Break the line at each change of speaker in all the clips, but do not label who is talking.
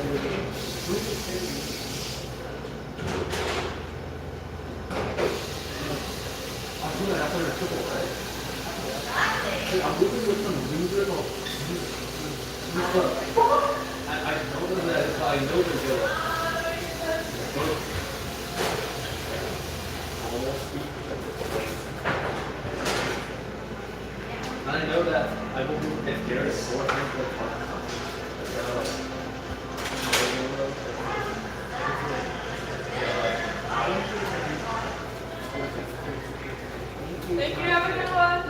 Thank you. Have a good one.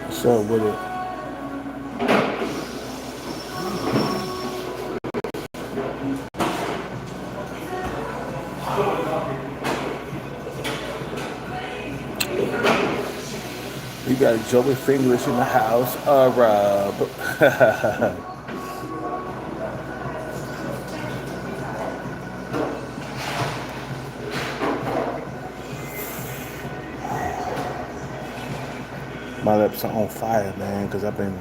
What's up with it? We got Joey Fingers in the house. Rob. My lips are on fire, man, because I've been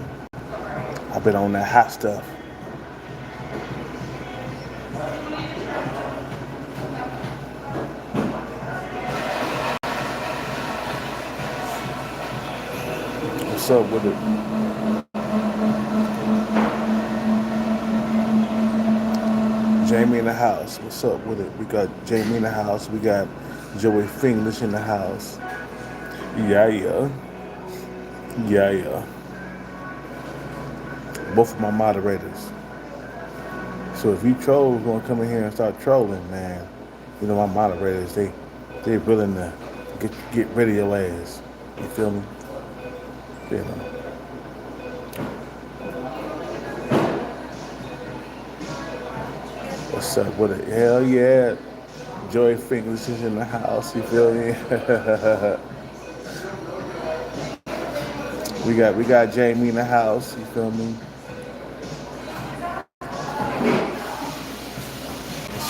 on that hot stuff. What's up with it? Jamie in the house. What's up with it? We got Jamie in the house. We got Joey Fingers in the house. Yeah, yeah. Yeah, yeah. Both of my moderators. So if you trolls gonna come in here and start trolling, man, you know my moderators, they willing to get rid of your ass. You feel me? You know. What's up with it? Hell yeah. Joy Fingers is in the house, you feel me? we got Jamie in the house, you feel me?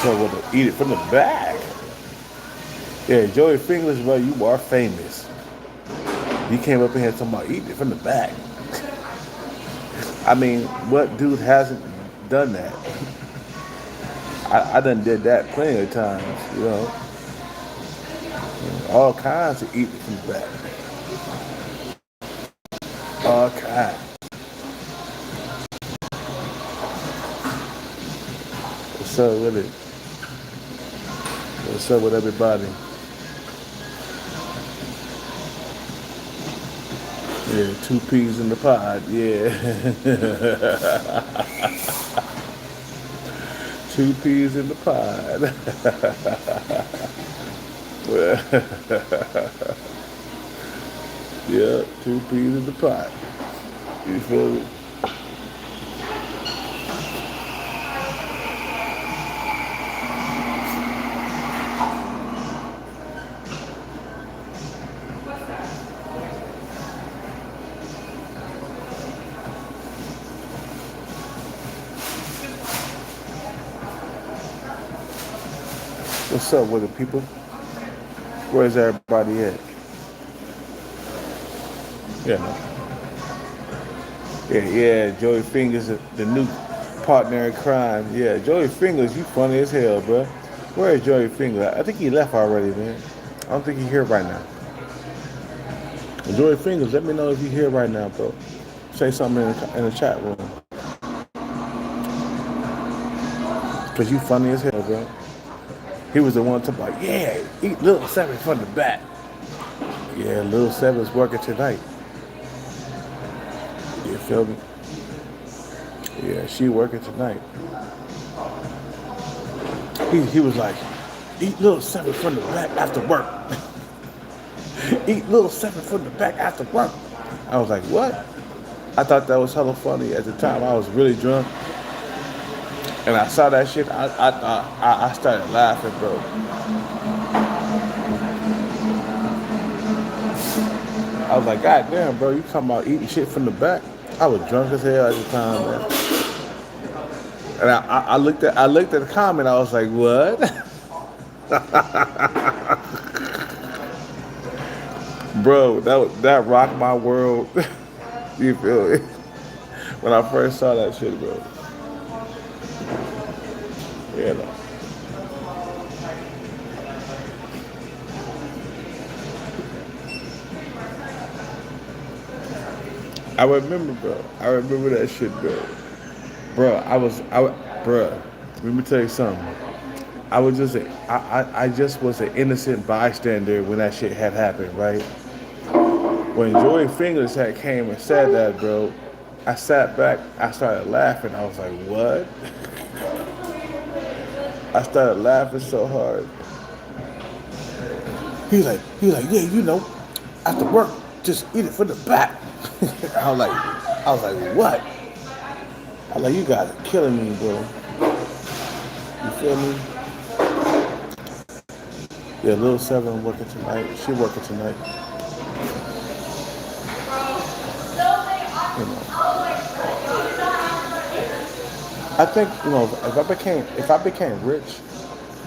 So with it, eat it from the back. Yeah, Joey Fingers, bro, you are famous. You came up in here talking about eating it from the back. I mean, what dude hasn't done that? I done did that plenty of times, you know. All kinds of eating from the back. All kinds. What's up with it? What's up with everybody? Yeah, two peas in the pod, yeah. Two peas in the pod. Yeah, two peas in the pot. You feel me? What's up with it, people? Where's everybody at? Yeah. Yeah, Joey Fingers, the new partner in crime. Yeah, Joey Fingers, you funny as hell, bro. Where is Joey Fingers? I think he left already, man. I don't think he's here right now. Joey Fingers, let me know if you're here right now, bro. Say something in the chat room. Because you funny as hell, bro. He was the one talking about, yeah, eat Little Seven from the back. Yeah, Little Seven's working tonight. You feel me? Yeah, she working tonight. He was like, eat Little Seven from the back after work. Eat Little Seven from the back after work. I was like, what? I thought that was hella funny at the time. I was really drunk. And I saw that shit. I started laughing, bro. I was like, God damn, bro, you talking about eating shit from the back? I was drunk as hell at the time, man. And I looked at the comment. I was like, what? Bro, that rocked my world. You feel me? When I first saw that shit, bro. You know. I remember, bro. I remember that shit, bro. Bro, bro. Let me tell you something. I just was an innocent bystander when that shit had happened, right? When Joey Fingers had came and said that, bro, I sat back, I started laughing. I was like, what? I started laughing so hard. He was like, yeah, you know, after work, just eat it from the back. I was like, what? I was like, you guys are killing me, bro. You feel me? Yeah, Lil Seven working tonight. She working tonight. You know. I think, you know, if I became rich,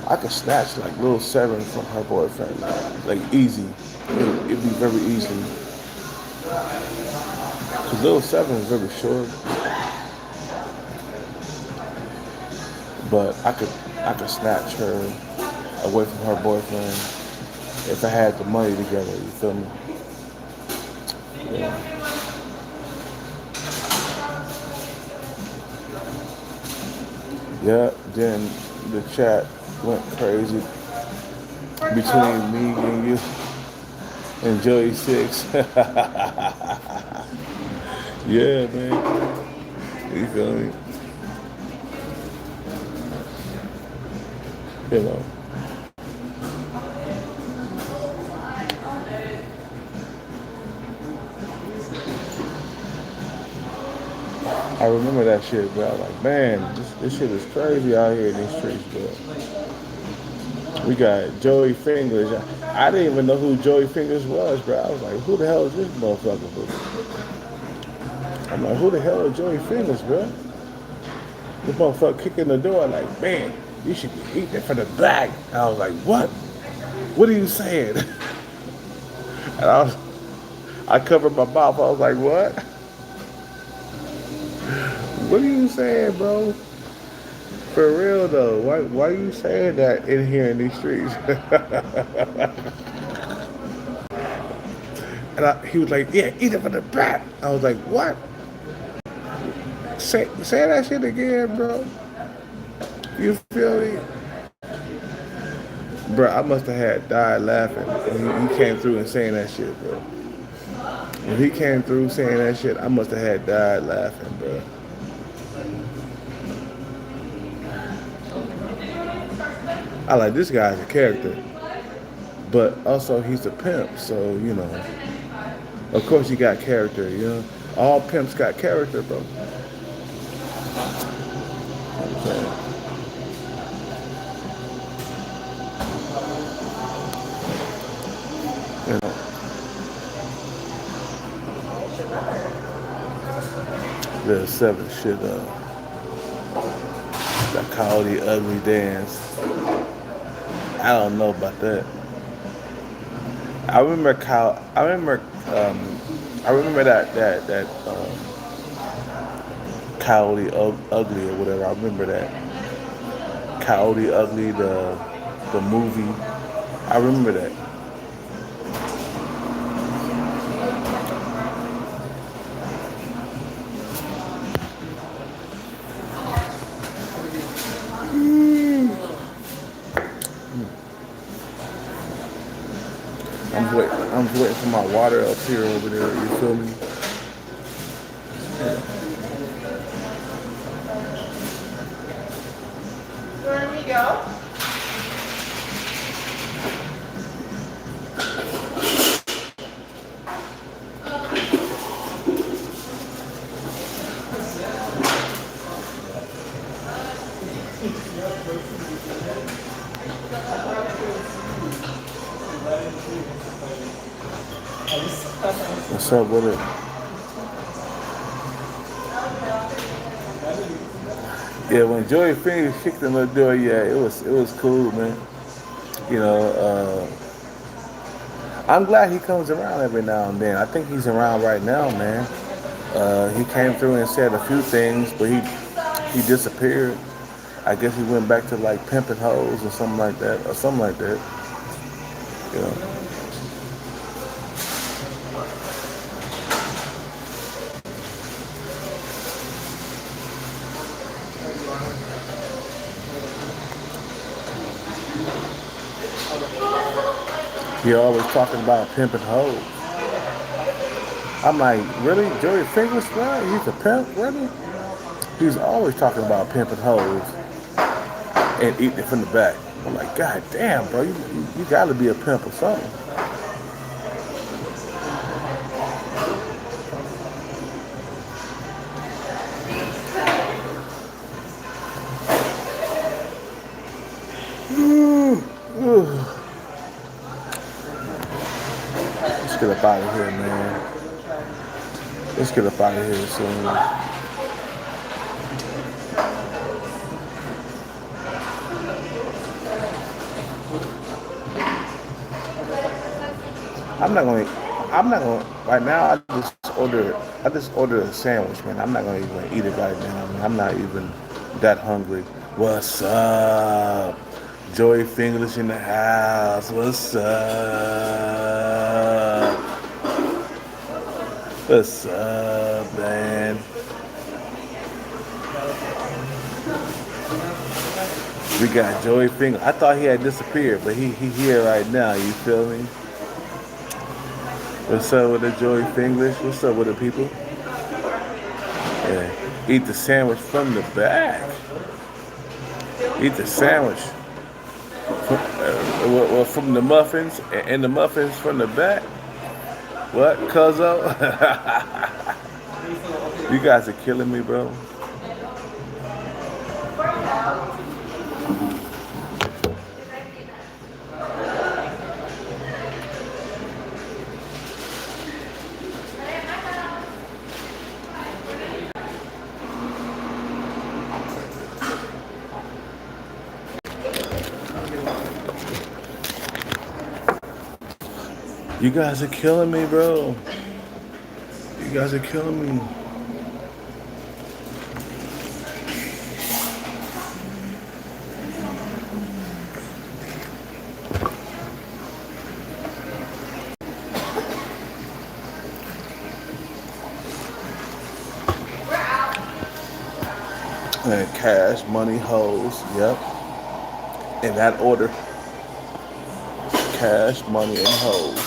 I could snatch like Lil Seven from her boyfriend, like easy. It'd be very easy. Cause Lil Seven is very short, but I could snatch her away from her boyfriend if I had the money together. You feel me? Yeah. Yeah. Then the chat went crazy between me and you and Joey Six. Yeah, man. You feel me? You know. I remember that shit, bro. I was like, man, this shit is crazy out here in these streets, bro. We got Joey Fingers. I didn't even know who Joey Fingers was, bro. I was like, who the hell is this motherfucker, bro? I'm like, who the hell is Joey Fingers, bro? This motherfucker kicking the door like, man, you should be eating it from the back. And I was like, what? What are you saying? And I covered my mouth. I was like, what? What are you saying, bro? For real though, why are you saying that in here in these streets? And he was like, yeah, eat it from the back. I was like, what? Say that shit again, bro. You feel me? Bro, I must have had died laughing when he came through and saying that shit, bro. When he came through saying that shit, I must have had died laughing, bro. I like this guy's a character, but also he's a pimp, so you know. Of course, he got character, you know. All pimps got character, bro. You know, the seven shit, the Coyote Ugly Dance. I don't know about that. I remember Kyle. I remember that Coyote Ugly or whatever. I remember that Coyote Ugly, the movie. I remember that. I'm waiting for my water up here over there. You feel me?
Where we go?
What's up with it? Yeah, when Joey Phoenix kicked in the door, yeah, it was cool, man. You know, I'm glad he comes around every now and then. I think he's around right now, man. He came through and said a few things, but he disappeared. I guess he went back to like pimping hoes or something like that, or something like that. You know. He always talking about pimping hoes. I'm like, really? Joey Fingers, right? He's a pimp, really? He's always talking about pimping hoes and eating it from the back. I'm like, God damn, bro, you gotta be a pimp or something. Let's get up out of here, man. Let's get up out of here soon. I'm not gonna, right now, I just ordered a sandwich, man. I'm not gonna even eat it right now, man. I'm not even that hungry. What's up? Joey Fingers in the house. What's up? What's up, man? We got Joey Fingers. I thought he had disappeared, but he here right now. You feel me? What's up with the Joey Fingers? What's up with the people? Yeah. Eat the sandwich from the back. Eat the sandwich. Well, from the muffins and the muffins from the back. What, cuzzo? You guys are killing me, bro. You guys are killing me, bro. You guys are killing me. And cash, money, hoes. Yep. In that order. Cash, money, and hoes.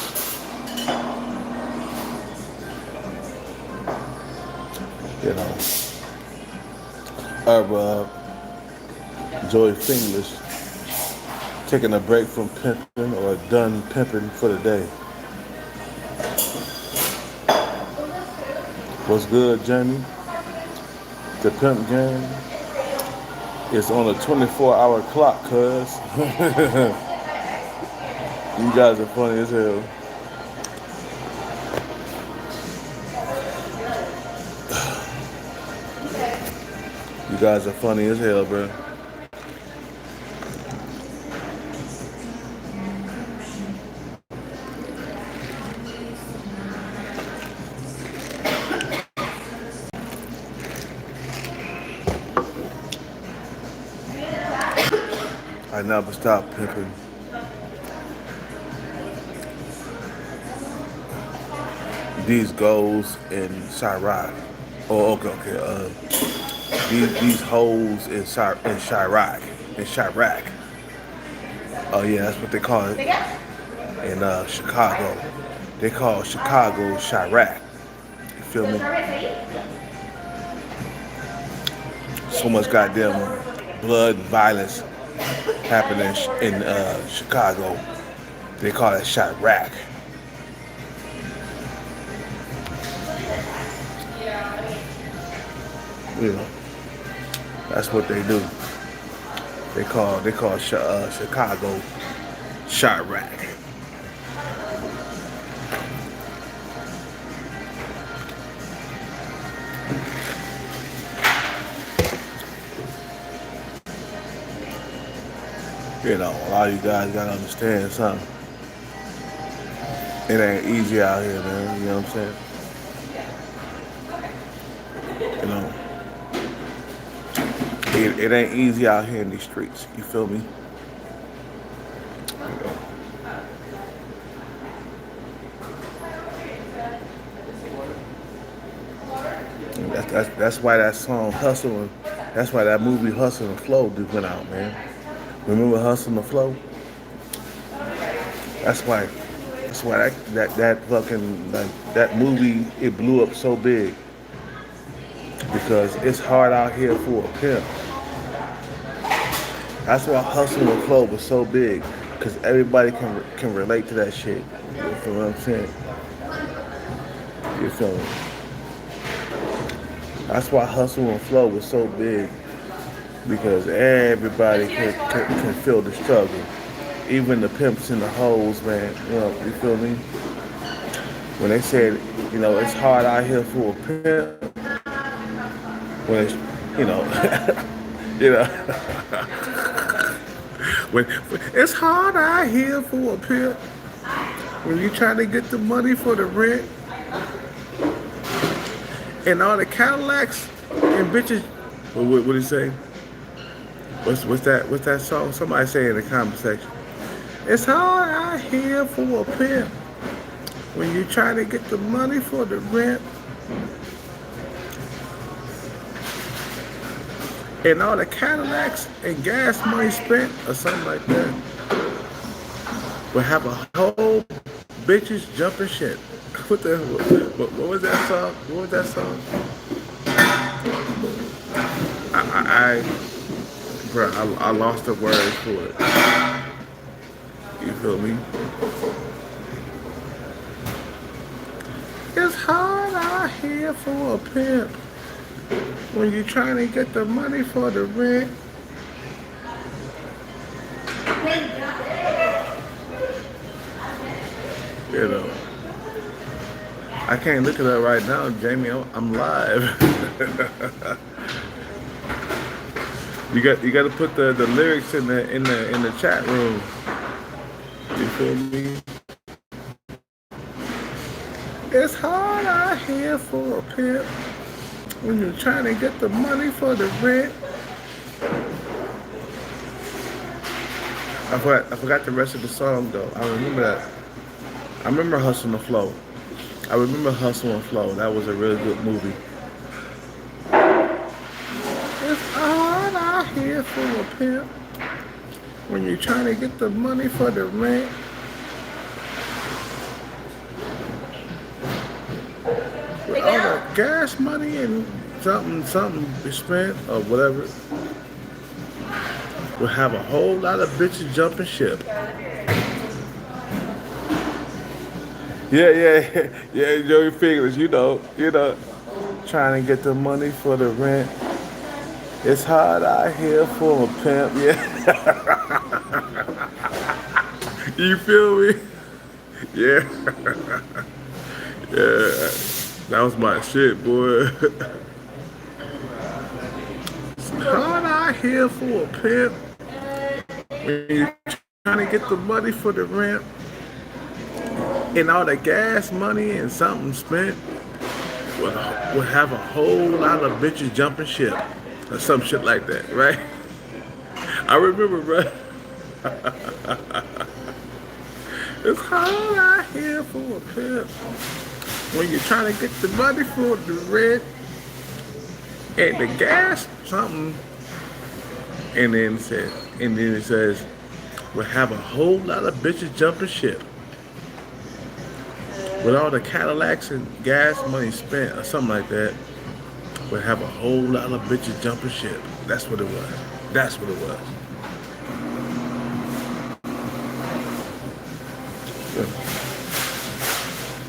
You know. Joey Fingers taking a break from pimping or done pimping for the day. What's good, Jamie? The pimp game is on a 24-hour clock, cuz. You guys are funny as hell. You guys are funny as hell, bro. I never stop pimping. These goals in Chirac. Oh, okay. These hoes in Chirac. In Chirac. Oh yeah, that's what they call it in Chicago. They call Chicago Chirac. You feel me? So much goddamn blood and violence happening in Chicago. They call it Chirac. You know, that's what they do. They call Chicago Chirac. You know, a lot of you guys gotta understand something. It ain't easy out here, man. You know what I'm saying? You know, it ain't easy out here in these streets. You feel me? That's why that song Hustle and that's why that movie Hustle and Flow went out, man. Remember Hustle and Flow? That's why that fucking that movie it blew up so big because it's hard out here for a pimp. That's why Hustle and Flow was so big because everybody can relate to that shit. You feel what I'm saying? You feel me? That's why Hustle and Flow was so big because everybody can feel the struggle. Even the pimps and the hoes, man. You know, you feel me? When they said, you know, it's hard out here for a pimp. When it's, you know, you know, when it's hard out here for a pimp. When you trying to get the money for the rent and all the Cadillacs and bitches. What do you say? What's that song? Somebody say in the comment section. It's hard out here for a pimp when you try to get the money for the rent and all the Cadillacs and gas money spent or something like that. We'll have a whole bitches jumping shit. What was that song? What was that song? I, bro, I lost the words for it. You feel me? It's hard out here for a pimp when you're trying to get the money for the rent. You know, I can't look it up right now, Jamie. I'm live. You got to put the lyrics in the chat room. You feel me? It's hard out here for a pimp when you're trying to get the money for the rent. I forgot the rest of the song though. I remember that. I remember Hustle and Flow. I remember Hustle and Flow. That was a really good movie. It's hard out here for a pimp when you're trying to get the money for the rent. With all the gas money and something spent or whatever, we'll have a whole lot of bitches jumping ship. Yeah, Joey Figures, you know, trying to get the money for the rent. It's hard out here for a pimp, yeah. You feel me? Yeah. Yeah. That was my shit, boy. It's hard out here for a pimp when you're trying to get the money for the rent. And all the gas money and something spent would have a whole lot of bitches jumping ship or some shit like that, right? I remember, bro. It's hard out here for a pimp when you're trying to get the money for the rent and the gas something, and then it says we'll have a whole lot of bitches jumping ship. With all the Cadillacs and gas money spent or something like that, we'll have a whole lot of bitches jumping ship. That's what it was. That's what it was.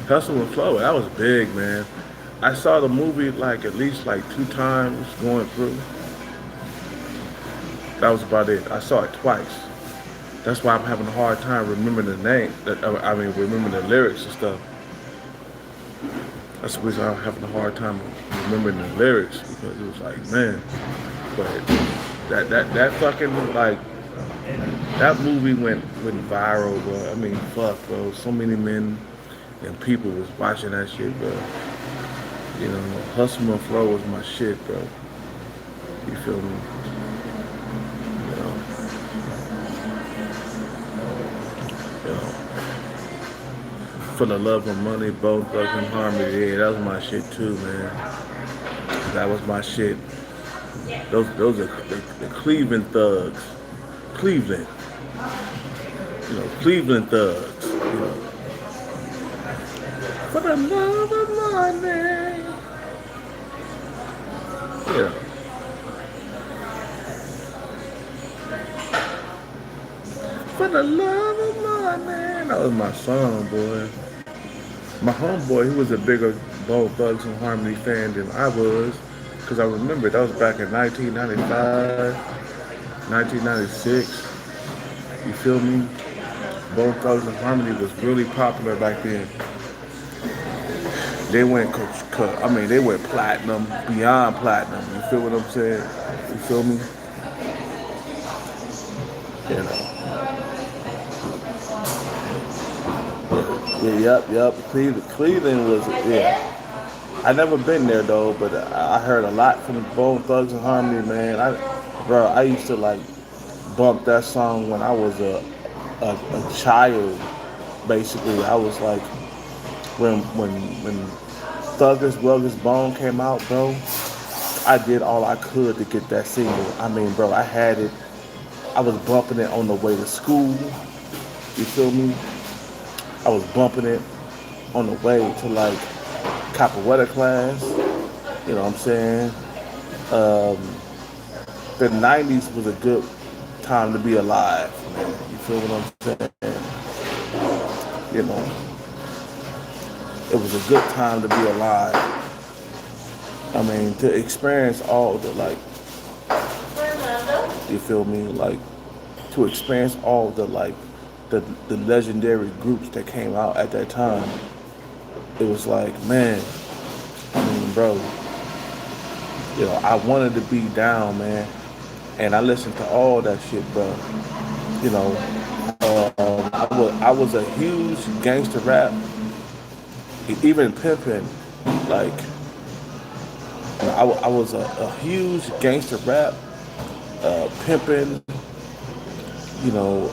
Hustle and Flow, that was big, man. I saw the movie like at least like 2 times going through. That was about it. I saw it twice. That's why I'm having a hard time remembering the name. Remembering the lyrics and stuff. That's the reason I'm having a hard time remembering the lyrics, because it was like, man, but that fucking like that movie went viral, bro. I mean, fuck, bro. So many men and people was watching that shit, bro. You know, Hustle and Flow was my shit, bro. You feel me? You know. For the Love of Money, Bone Thugs and Harmony, yeah, that was my shit too, man. That was my shit. Those are the Cleveland thugs. Cleveland. You know, Cleveland thugs. You know. For the love of money. Yeah. For the love of money. That was my song, boy. My homeboy, he was a bigger Bone Thugs and Harmony fan than I was, because I remember that was back in 1995, 1996. You feel me? Bone Thugs and Harmony was really popular back then. They went, they went platinum, beyond platinum. You feel what I'm saying? You feel me? You know. Yeah, yep. Cleveland was, yeah. I never been there though, but I heard a lot from the Bone Thugs and Harmony, man. I used to like bump that song when I was a child. Basically, I was like, when Thuggers Ruggers Bone came out, bro, I did all I could to get that single. I mean, bro, I had it. I was bumping it on the way to school. You feel me? I was bumping it on the way to like capoeira class. You know what I'm saying? the '90s was a good time to be alive, man. You feel what I'm saying? You know, it was a good time to be alive. I mean, to experience all the like,
Fernando?
you feel me? Like to experience all the like the legendary groups that came out at that time. It was like, man, I mean, bro, I wanted to be down, man, and I listened to all that shit, bro. You know, I was a huge gangster rap, even pimping, like I was a huge gangster rap, pimping. You know,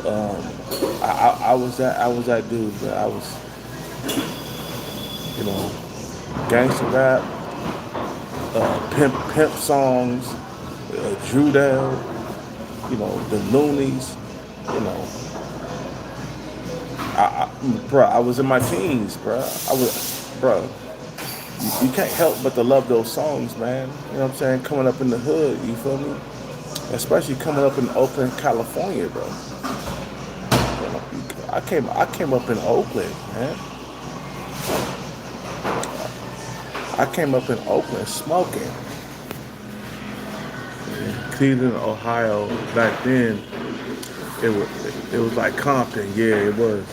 I was that dude, man. I was, gangster rap, pimp songs, Drew Down, the Loonies, you know. I was in my teens, bro. Bro. You can't help but to love those songs, man. You know what I'm saying? Coming up in the hood, you feel me? Especially coming up in Oakland, California, bro. I came up in Oakland, man. I came up in Oakland smoking. Cleveland, Ohio, back then, it was like Compton. Yeah, it was.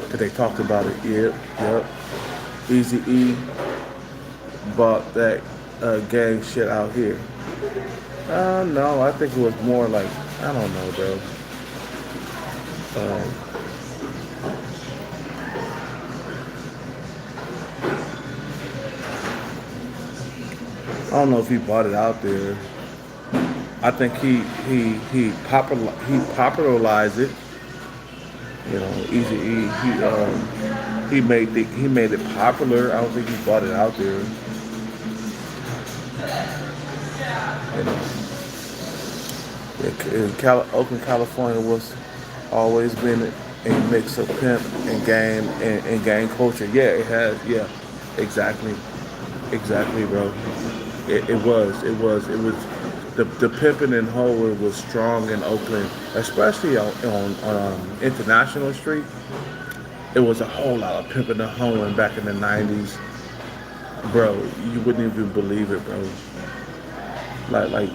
'Cause they talked about it. Yep. Easy E bought that gang shit out here. No, I think it was more like, I don't know, bro. Um, I don't know if he bought it out there. I think he popularized it. Easy E. He made it popular. I don't think he bought it out there. You know, Oakland, California was always been a mix of pimp and gang culture. Yeah, it has. Yeah, exactly, bro. It was. The pimping and hoeing was strong in Oakland, especially on International Street. It was a whole lot of pimping and hoeing back in the '90s, bro. You wouldn't even believe it, bro. Like,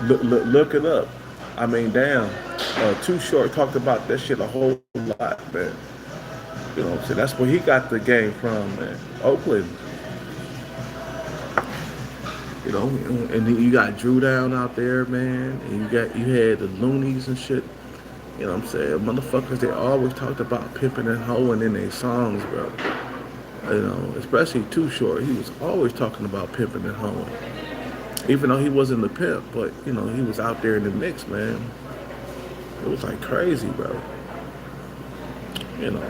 look it up. I mean, damn. Too Short talked about that shit a whole lot, man. You know what I'm saying? That's where he got the game from, man. Oakland. And then you got Drew Down out there, man. And you had the Loonies and shit. You know what I'm saying? Motherfuckers, they always talked about pimping and hoeing in their songs, bro. Especially Too Short. He was always talking about pimping and hoeing. Even though he wasn't the pimp, but he was out there in the mix, man. It was like crazy, bro. You know.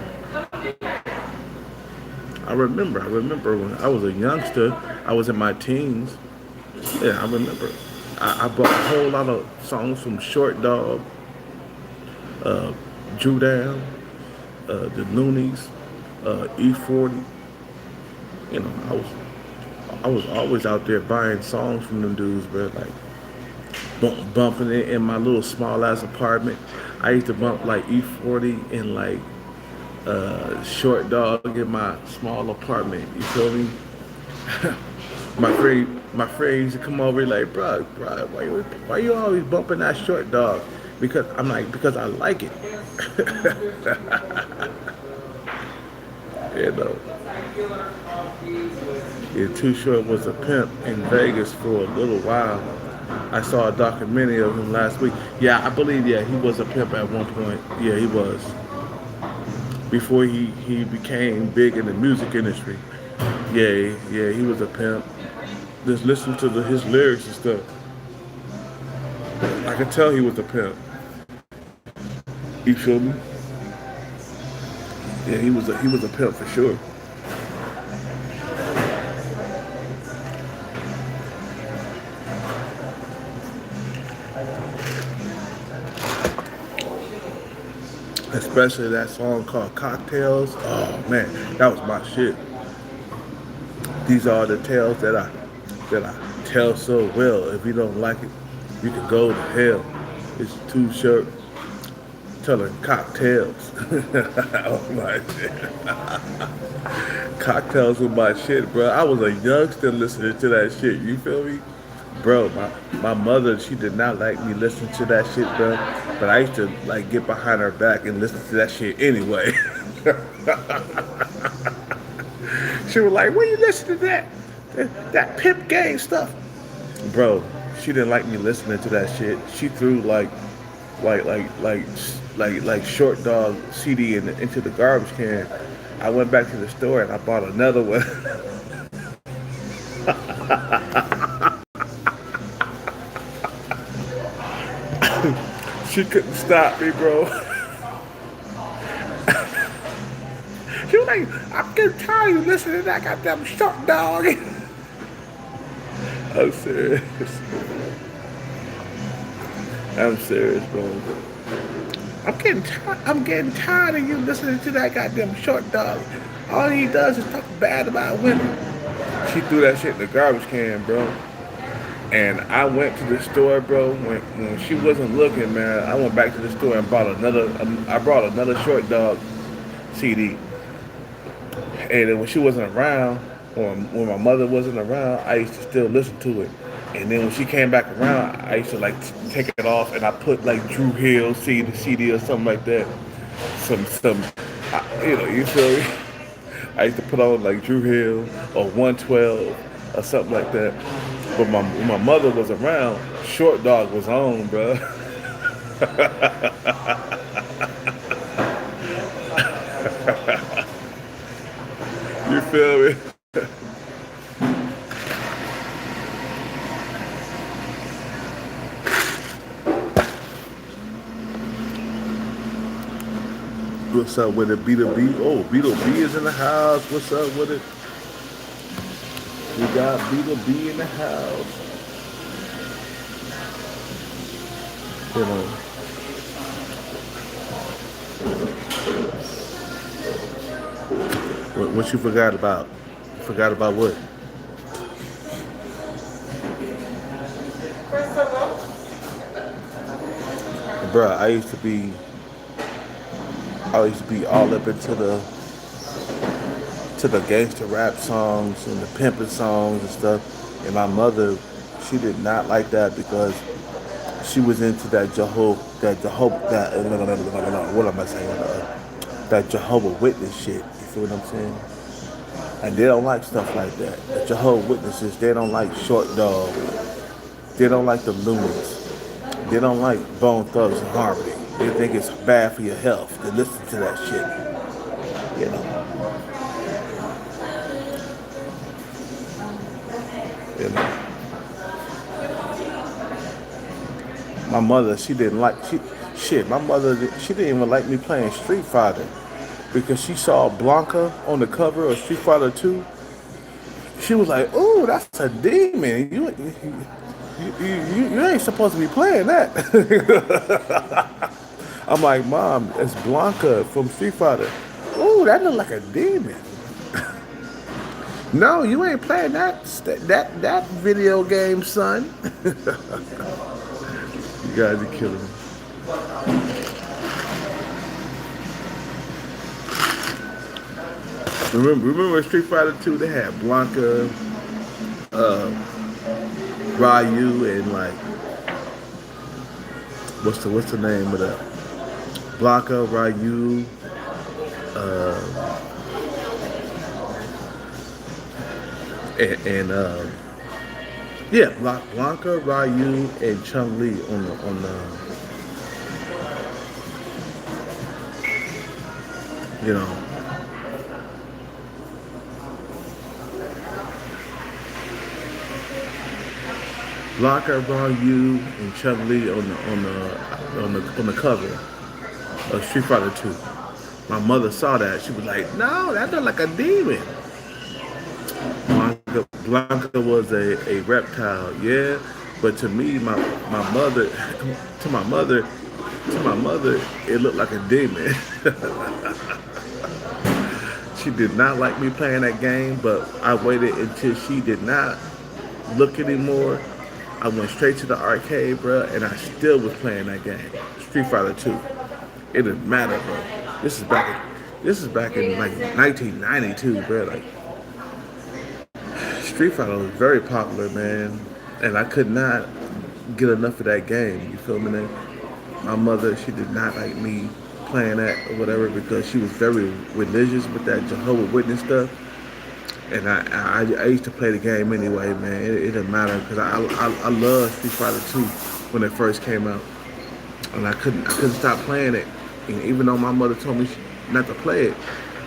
I remember when I was a youngster, I was in my teens. Yeah, I remember. I bought a whole lot of songs from Short Dog, Drew Down, the Loonies, E40. I was always out there buying songs from them dudes, bro. Like bumping it in my little small ass apartment. I used to bump like E40 and like Short Dog in my small apartment. You feel me? My friend used to come over like, bro, why you always bumping that Short Dog? Because I'm like, because I like it. Yeah, Too Short was a pimp in Vegas for a little while. I saw a documentary of him last week. Yeah, I believe, he was a pimp at one point. Yeah, he was. Before he became big in the music industry. Yeah, he was a pimp. Just listen to his lyrics and stuff. I could tell he was a pimp. You feel me? Yeah, he was a pimp for sure. Especially that song called Cocktails. Oh man, that was my shit. These are the tales that I tell so well. If you don't like it, You can go to hell. It's too short. Telling cocktails. Oh my shit. Cocktails with my shit, bro. I was a youngster listening to that shit. You feel me? Bro, my mother, she did not like me listening to that shit, bro. But I used to like get behind her back and listen to that shit anyway. She was like, "When you listen to that pimp gang stuff?" Bro, she didn't like me listening to that shit. She threw like like like like short dog CD into the garbage can. I went back to the store and I bought another one. She couldn't stop me, bro. She was like, "I'm getting tired of listening to that goddamn short dog." I'm serious. I'm serious, bro. I'm getting tired of you listening to that goddamn short dog. All he does is talk bad about women. She threw that shit in the garbage can, bro. And I went to the store, bro. When she wasn't looking, man, I went back to the store and bought another. I brought another short dog CD. And then when she wasn't around, or when my mother wasn't around, I used to still listen to it. And then when she came back around, I used to like take it off and I put like Drew Hill CD or something like that. You feel me? I used to put on like Drew Hill or 112 or something like that. But when my mother was around, Short Dog was on, bro. You feel me? What's up with it? Beetle B? Oh, Beetle B is in the house. What's up with it? We got Beetle B in the house. You know. What you forgot about? You forgot about what?
First of all,
Bruh, I used to be all up into the gangster rap songs and the pimping songs and stuff. And my mother, she did not like that because she was into what am I saying? That Jehovah Witness shit. You feel what I'm saying? And they don't like stuff like that. The Jehovah Witnesses, they don't like Short Dog. They don't like the Lumens. They don't like Bone Thugs and Harmony. They think it's bad for your health to listen to that shit. You know. You know. My mother, she didn't like my mother she didn't even like me playing Street Fighter because she saw Blanca on the cover of Street Fighter 2. She was like, "Ooh, that's a demon. You ain't supposed to be playing that." I'm like, "Mom, it's Blanca from Street Fighter." "Ooh, that look like a demon." "No, you ain't playing that video game, son." You guys are killing me. Remember Street Fighter 2? They had Blanca, Ryu, and like what's the name of that? Blanca, Ryu, and yeah, Blanca, Ryu, and Chun Li on the you know. Blanca, Ryu, and Chun Li on the cover of Street Fighter 2. My mother saw that. She was like, "No, that look like a demon." Blanca was a reptile, yeah. But to me, to my mother, it looked like a demon. She did not like me playing that game, but I waited until she did not look anymore. I went straight to the arcade, bro, and I still was playing that game, Street Fighter 2. It didn't matter, bro. This is back in like 1992, bro. Like Street Fighter was very popular, man, and I could not get enough of that game. You feel me? Man? My mother, she did not like me playing that or whatever because she was very religious with that Jehovah Witness stuff. And I used to play the game anyway, man. It didn't matter because I loved Street Fighter 2 when it first came out, and I couldn't stop playing it. And even though my mother told me not to play it,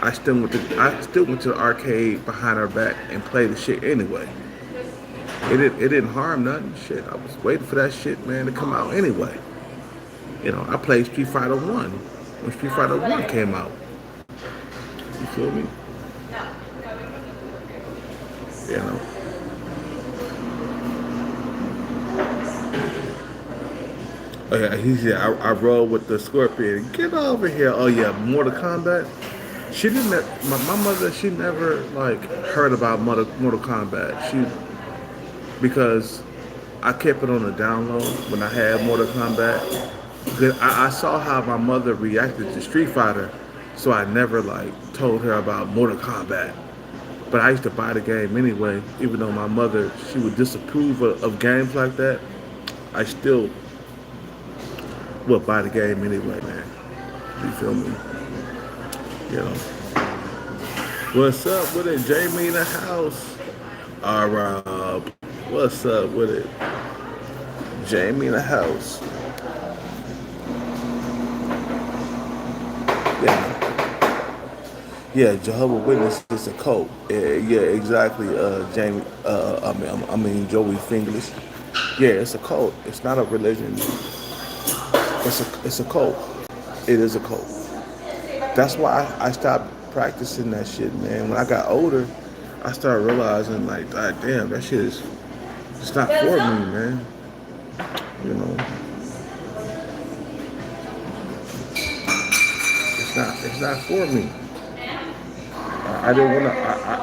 I still went to the arcade behind her back and played the shit anyway. It didn't harm nothing. Shit, I was waiting for that shit, man, to come out anyway. I played Street Fighter 1 when Street Fighter 1 came out. You feel me? You know. Oh yeah, he said I roll with the Scorpion. Get over here. Oh yeah, Mortal Kombat. She didn't. My mother. She never like heard about Mortal Kombat. Because I kept it on the down low when I had Mortal Kombat. I saw how my mother reacted to Street Fighter, so I never like told her about Mortal Kombat. But I used to buy the game anyway, even though my mother, she would disapprove of games like that. I still would buy the game anyway, man. You feel me? You know. What's up with it? Jamie in the house. Rob. What's up with it? Jamie in the house. Yeah. Yeah, Jehovah Witness is a cult. Yeah, exactly, Jamie. Joey Fingers. Yeah, it's a cult. It's not a religion. It's a cult. It is a cult. That's why I stopped practicing that shit, man. When I got older, I started realizing, like, God damn, that shit is. It's not for me, man. You know. It's not for me. I didn't want to.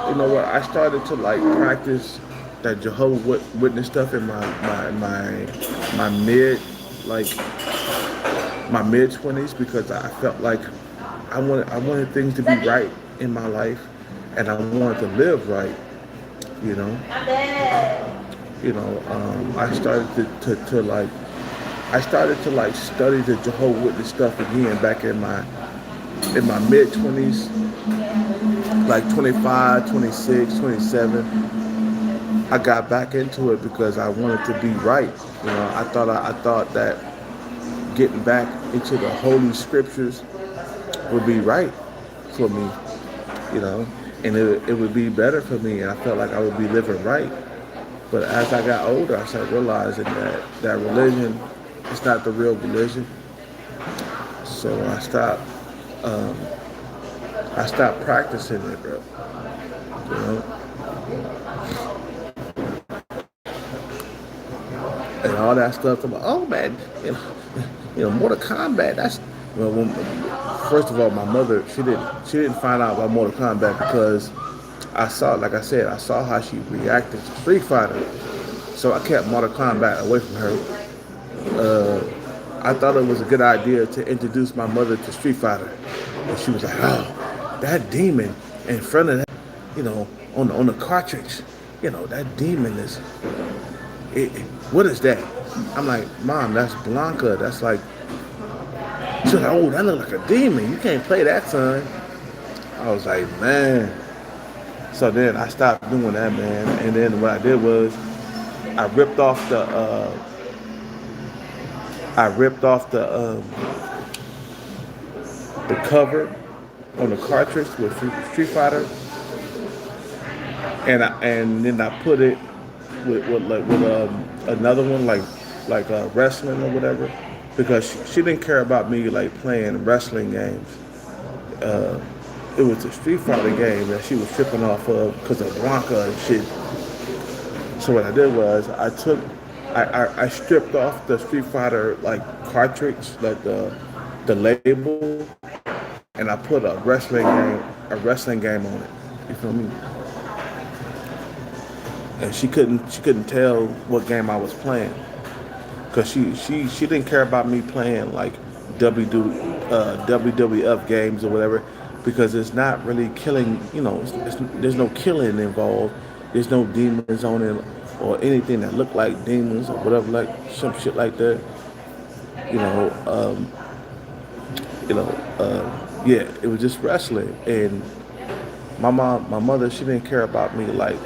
You know what? I started to like practice that Jehovah Witness stuff in my mid 20s because I felt like I wanted things to be right in my life, and I wanted to live right. You know. I started to like study the Jehovah Witness stuff again back in my mid 20s. Like 25, 26, 27, I got back into it because I wanted to be right. I thought that getting back into the holy scriptures would be right for me, and it would be better for me, and I felt like I would be living right. But as I got older, I started realizing that religion is not the real religion. So I stopped practicing it, bro. And all that stuff. Oh man, Mortal Kombat. That's first of all, my mother she didn't find out about Mortal Kombat because I saw how she reacted to Street Fighter. So I kept Mortal Kombat away from her. I thought it was a good idea to introduce my mother to Street Fighter, and she was like, "Oh, that demon in front of that, on the cartridge, that demon is. What is that?" I'm like, "Mom, that's Blanca. That's like." She's like, "Oh, that looks like a demon. You can't play that, son." I was like, "Man." So then I stopped doing that, man. And then what I did was I ripped off the cover on the cartridge with Street Fighter, and then I put it with another one like wrestling or whatever, because she didn't care about me like playing wrestling games. It was a Street Fighter game that she was tripping off of because of Blanca and shit. So what I did was I stripped off the Street Fighter like cartridge, like the label, and I put a wrestling game on it. You feel me? and she couldn't tell what game I was playing because she didn't care about me playing like WWF games or whatever because it's not really killing. There's no killing involved. There's no demons on it or anything that look like demons or whatever, like some shit like that. You know, yeah, it was just wrestling. And my mother, she didn't care about me like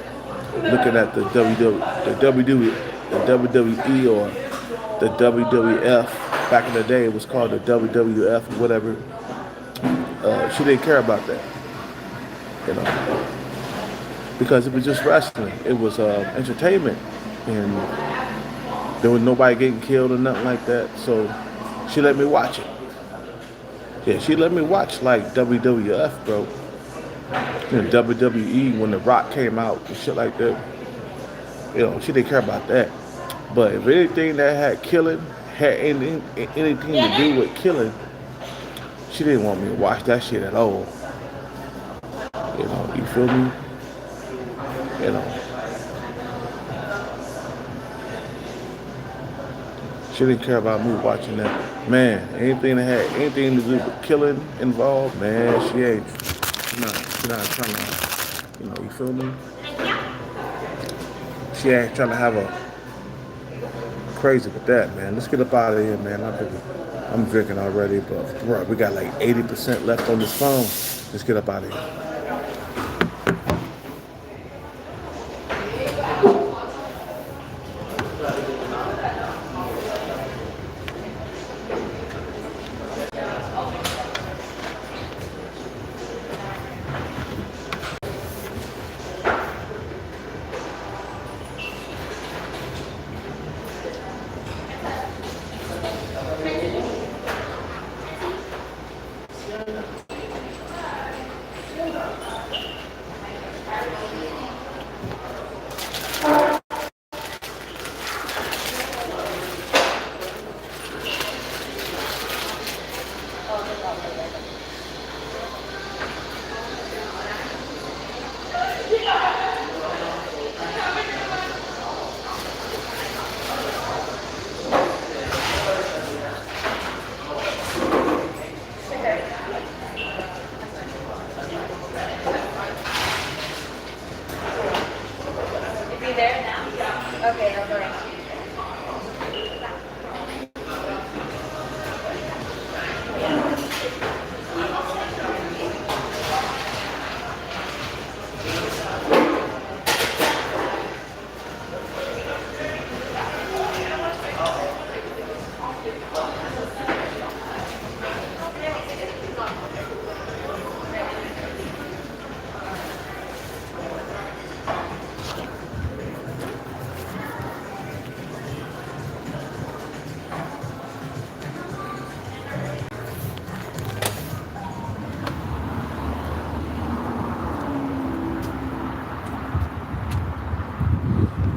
looking at the WWE or the WWF. Back in the day, it was called the WWF, whatever. She didn't care about that, you know, because it was just wrestling. It was entertainment, and there was nobody getting killed or nothing like that. So she let me watch it. Yeah, she let me watch like WWF, bro. WWE when The Rock came out and shit like that. She didn't care about that. But if anything that had killing, had anything to do with killing, she didn't want me to watch that shit at all. You feel me? You know. She didn't care about me watching that. Man, anything that had anything to do with killing involved, man, she not trying to, you feel me? She ain't trying to have a crazy with that, man. Let's get up out of here, man. I'm drinking already, but bro, we got like 80% left on this phone. Let's get up out of here.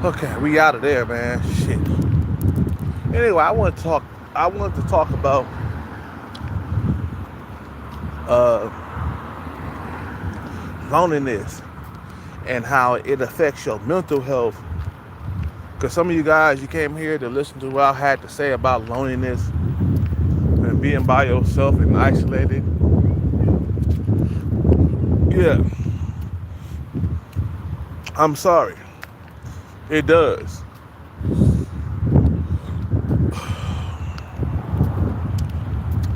Okay, we out of there, man. Shit. Anyway, I wanted to talk about loneliness and how it affects your mental health. Because some of you guys, you came here to listen to what I had to say about loneliness and being by yourself and isolated. Yeah. I'm sorry. It does.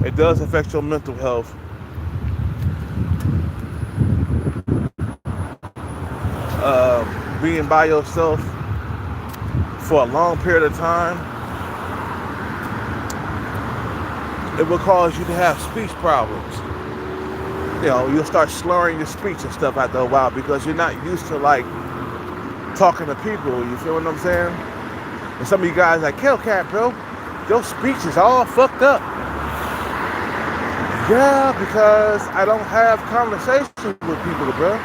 It does affect your mental health. Being by yourself for a long period of time, it will cause you to have speech problems. You'll start slurring your speech and stuff after a while because you're not used to like talking to people. You feel what I'm saying? And some of you guys like, Hellcat, bro, your speech is all fucked up. Yeah, because I don't have conversations with people, bro.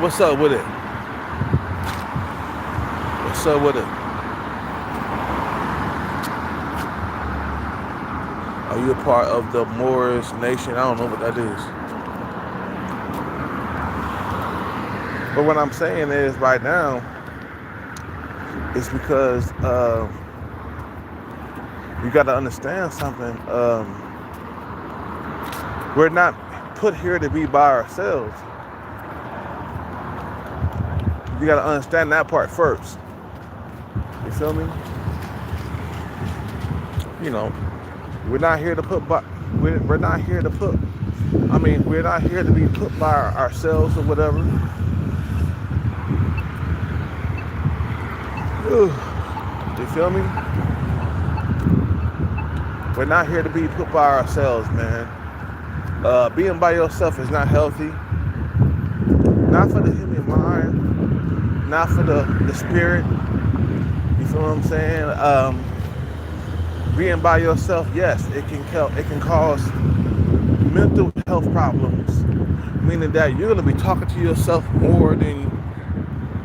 What's up with it? What's up with it? Are you a part of the Moors Nation? I don't know what that is. But what I'm saying is right now, it's because you got to understand something. We're not put here to be by ourselves. You got to understand that part first. You feel me? You know, we're not here to put by. We're not here to put. I mean, we're not here to be put by ourselves or whatever. You feel me? We're not here to be put by ourselves, man. Being by yourself is not healthy. Not for the human mind. Not for the spirit. You feel what I'm saying? Being by yourself, yes, it can cause mental health problems. Meaning that you're gonna be talking to yourself more than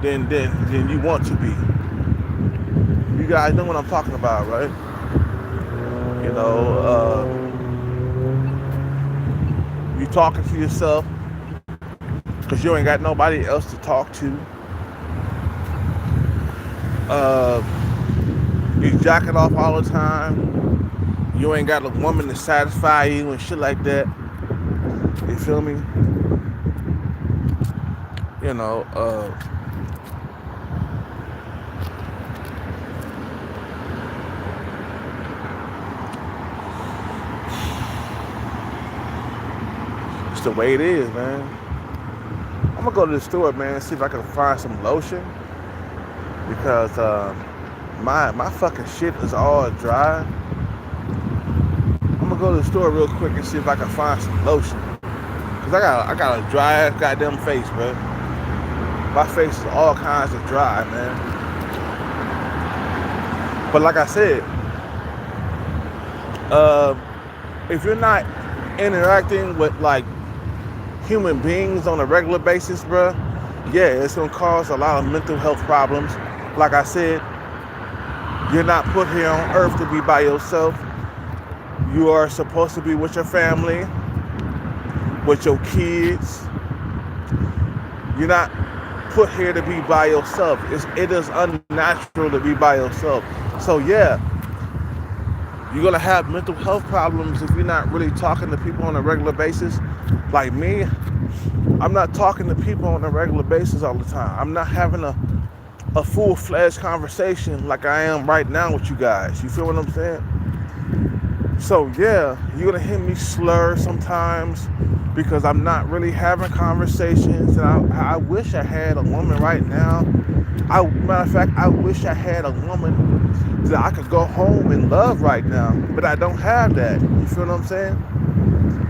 you want to be. You guys know what I'm talking about, right? You know, you talking to yourself because you ain't got nobody else to talk to. You jacking off all the time. You ain't got a woman to satisfy you and shit like that. You feel me? You know, it's the way it is, man. I'm gonna go to the store, man, and see if I can find some lotion because my fucking shit is all dry. I'm gonna go to the store real quick and see if I can find some lotion. Cause I got a dry ass goddamn face, bro. My face is all kinds of dry, man. But like I said, if you're not interacting with like human beings on a regular basis, bro, yeah, it's gonna cause a lot of mental health problems. Like I said, you're not put here on earth to be by yourself. You are supposed to be with your family, with your kids. You're not put here to be by yourself. It is unnatural to be by yourself. So yeah, you're gonna have mental health problems if you're not really talking to people on a regular basis. Like me, I'm not talking to people on a regular basis all the time. I'm not having a full-fledged conversation like I am right now with you guys. You feel what I'm saying? So yeah, you're gonna hear me slur sometimes because I'm not really having conversations. And I wish I had a woman right now. Matter of fact, I wish I had a woman that I could go home and love right now. But I don't have that. You feel what I'm saying?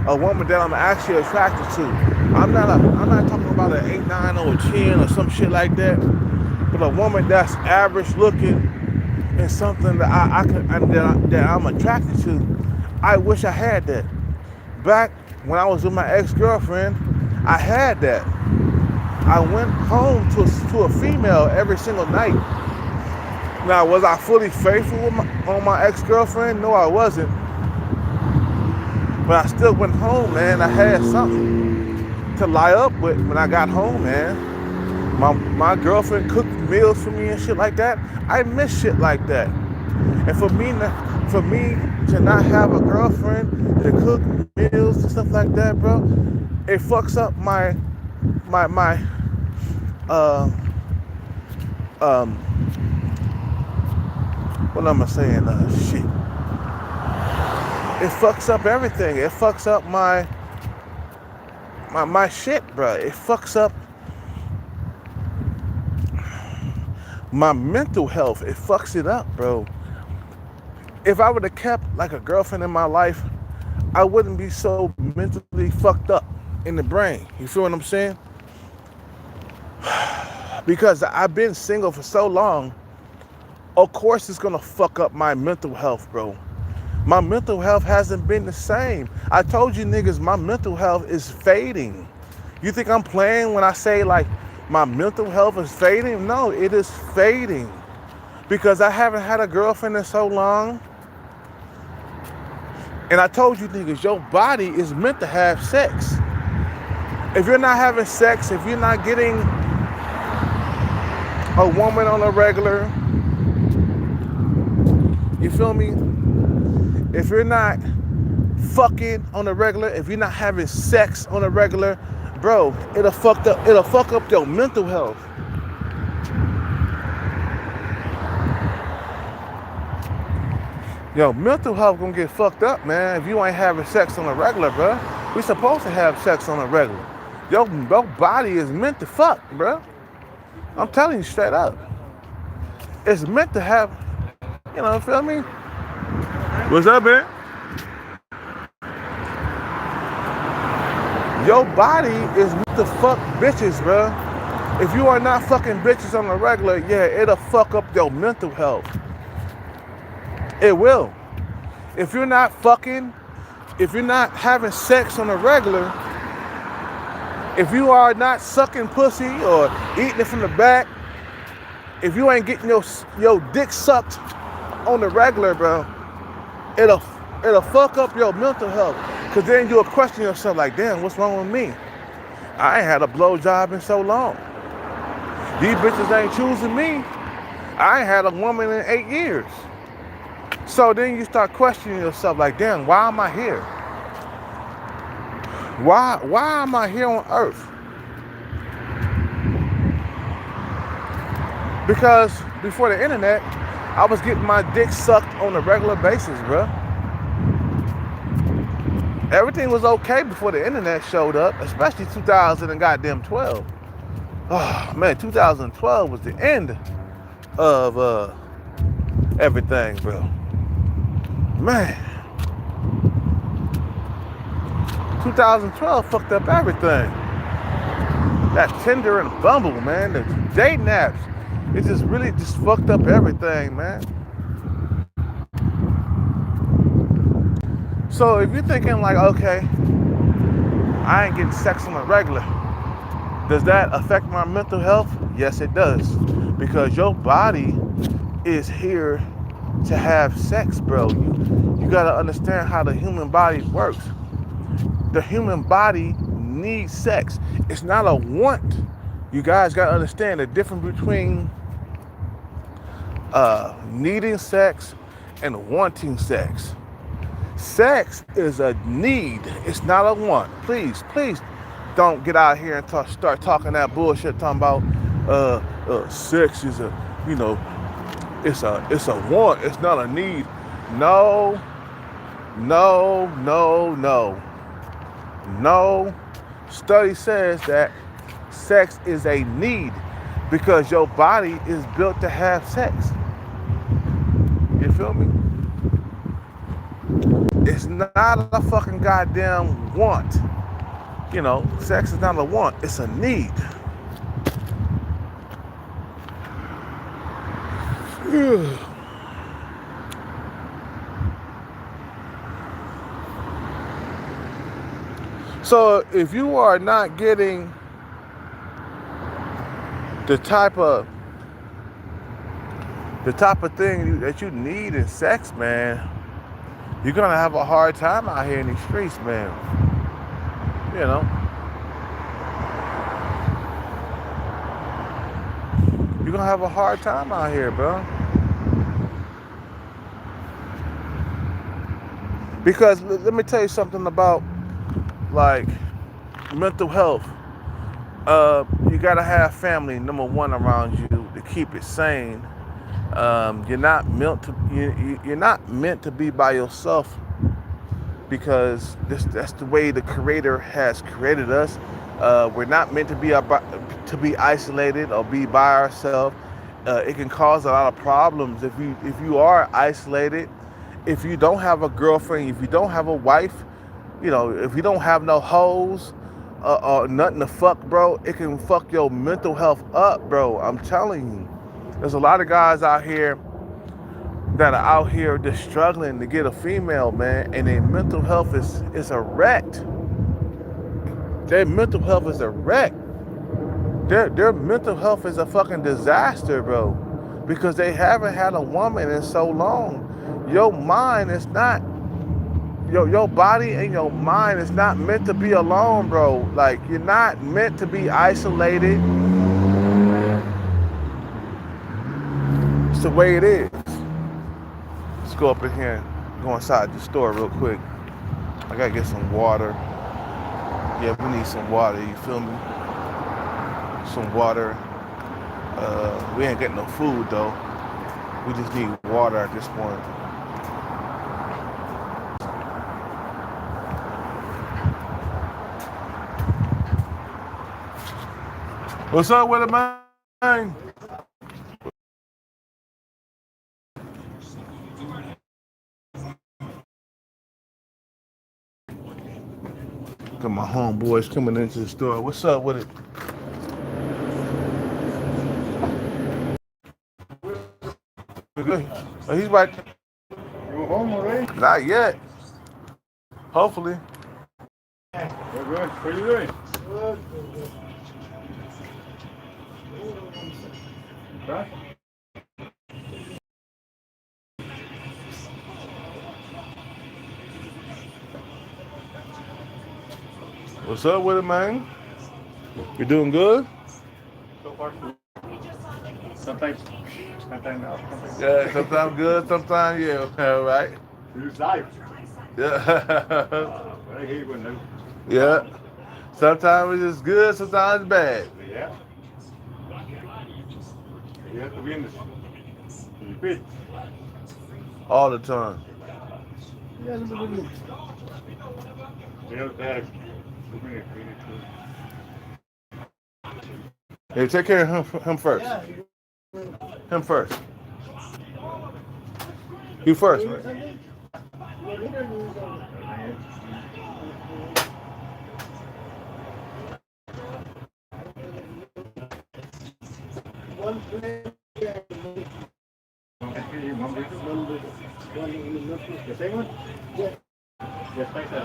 A woman that I'm actually attracted to. I'm not talking about an 8, 9, or a 10 or some shit like that. But a woman that's average looking and something that that I'm attracted to. I wish I had that. Back when I was with my ex-girlfriend, I had that. I went home to a female every single night. Now, was I fully faithful on my ex-girlfriend? No, I wasn't. But I still went home, man. I had something to lie up with when I got home, man. My girlfriend cooked meals for me and shit like that. I miss shit like that. And for me to not have a girlfriend to cook meals and stuff like that, bro, it fucks up my what am I saying? Shit. It fucks up everything. It fucks up my shit, bro. It fucks up my mental health. It fucks it up, bro. If I would have kept like a girlfriend in my life, I wouldn't be so mentally fucked up in the brain. You feel what I'm saying? Because I've been single for so long, of course it's gonna fuck up my mental health, bro. My mental health hasn't been the same. I told you niggas, my mental health is fading. You think I'm playing when I say like my mental health is fading? No, it is fading. Because I haven't had a girlfriend in so long. And I told you niggas, your body is meant to have sex. If you're not having sex, if you're not getting a woman on a regular. You feel me? If you're not fucking on a regular, if you're not having sex on a regular, bro, it'll fuck up your mental health. Yo, mental health gonna get fucked up, man, if you ain't having sex on a regular, bro. We supposed to have sex on a regular. Your body is meant to fuck, bro. I'm telling you straight up. It's meant to have, you know, feel me? What's up, man? Your body is meant to fuck bitches, bro. If you are not fucking bitches on a regular, yeah, it'll fuck up your mental health. It will. If you're not fucking, if you're not having sex on a regular, if you are not sucking pussy or eating it from the back, if you ain't getting your dick sucked on the regular, bro, it'll fuck up your mental health. Cause then you'll question yourself like, damn, what's wrong with me? I ain't had a blowjob in so long. These bitches ain't choosing me. I ain't had a woman in 8 years. So then you start questioning yourself like, damn, why am I here? Why am I here on earth? Because before the internet, I was getting my dick sucked on a regular basis, bro. Everything was okay before the internet showed up, especially 2012. Oh man, 2012 was the end of everything, bro. Man, 2012 fucked up everything. That Tinder and Bumble, man, the dating apps, it just really just fucked up everything, man. So if you're thinking like, okay, I ain't getting sex on a regular, does that affect my mental health? Yes, it does. Because your body is here to have sex, bro. You gotta understand how the human body works. The human body needs sex. It's not a want. You guys gotta understand the difference between needing sex and wanting sex. Sex is a need. It's not a want. Please don't get out here and start talking that bullshit talking about sex is a, you know, it's a want. It's not a need. No. Study says that sex is a need because your body is built to have sex. You feel me? It's not a fucking goddamn want. You know, sex is not a want, it's a need. So if you are not getting the type of thing that you need in sex, man, you're gonna have a hard time out here in these streets, man. You know. You're gonna have a hard time out here, bro. Because let me tell you something about like mental health. You gotta have family, number one, around you to keep it sane. You're not meant to be by yourself because that's the way the Creator has created us. We're not meant to be isolated or be by ourselves. It can cause a lot of problems if you are isolated. If you don't have a girlfriend, if you don't have a wife, you know, if you don't have no hoes or nothing to fuck, bro, it can fuck your mental health up, bro. I'm telling you. There's a lot of guys out here that are out here just struggling to get a female, man, and their mental health is a wreck. Their mental health is a wreck. Their mental health is a fucking disaster, bro, because they haven't had a woman in so long. Your mind is not, your body and your mind is not meant to be alone, bro. Like, you're not meant to be isolated. the way it is. Let's go up in here and go inside the store real quick. I gotta get some water. Yeah, we need some water, you feel me? Some water. We ain't getting no food though. We just need water at this point. What's up with it, man? Got my homeboys coming into the store. What's up with it? Good. Oh, he's right.
You home already?
Not yet. Hopefully.
Good, good. What are you doing? Huh?
What's up with it, man? You doing good?
So far, sometimes not.
Yeah, sometimes good, sometimes yeah, right?
It's life.
Yeah.
I hate when they...
Yeah. Sometimes it's good, sometimes it's bad.
Yeah. You have to be in the pit.
All the time.
Yeah, look at me. You know that.
Hey, take care of him first. Him first. You first, right?
The same one? Yeah. Just like that.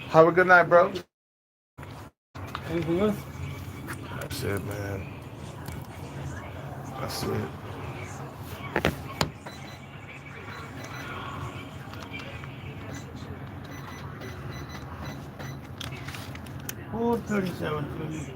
Have a good night, bro.
Anything else?
That's it, man. That's it.
$437.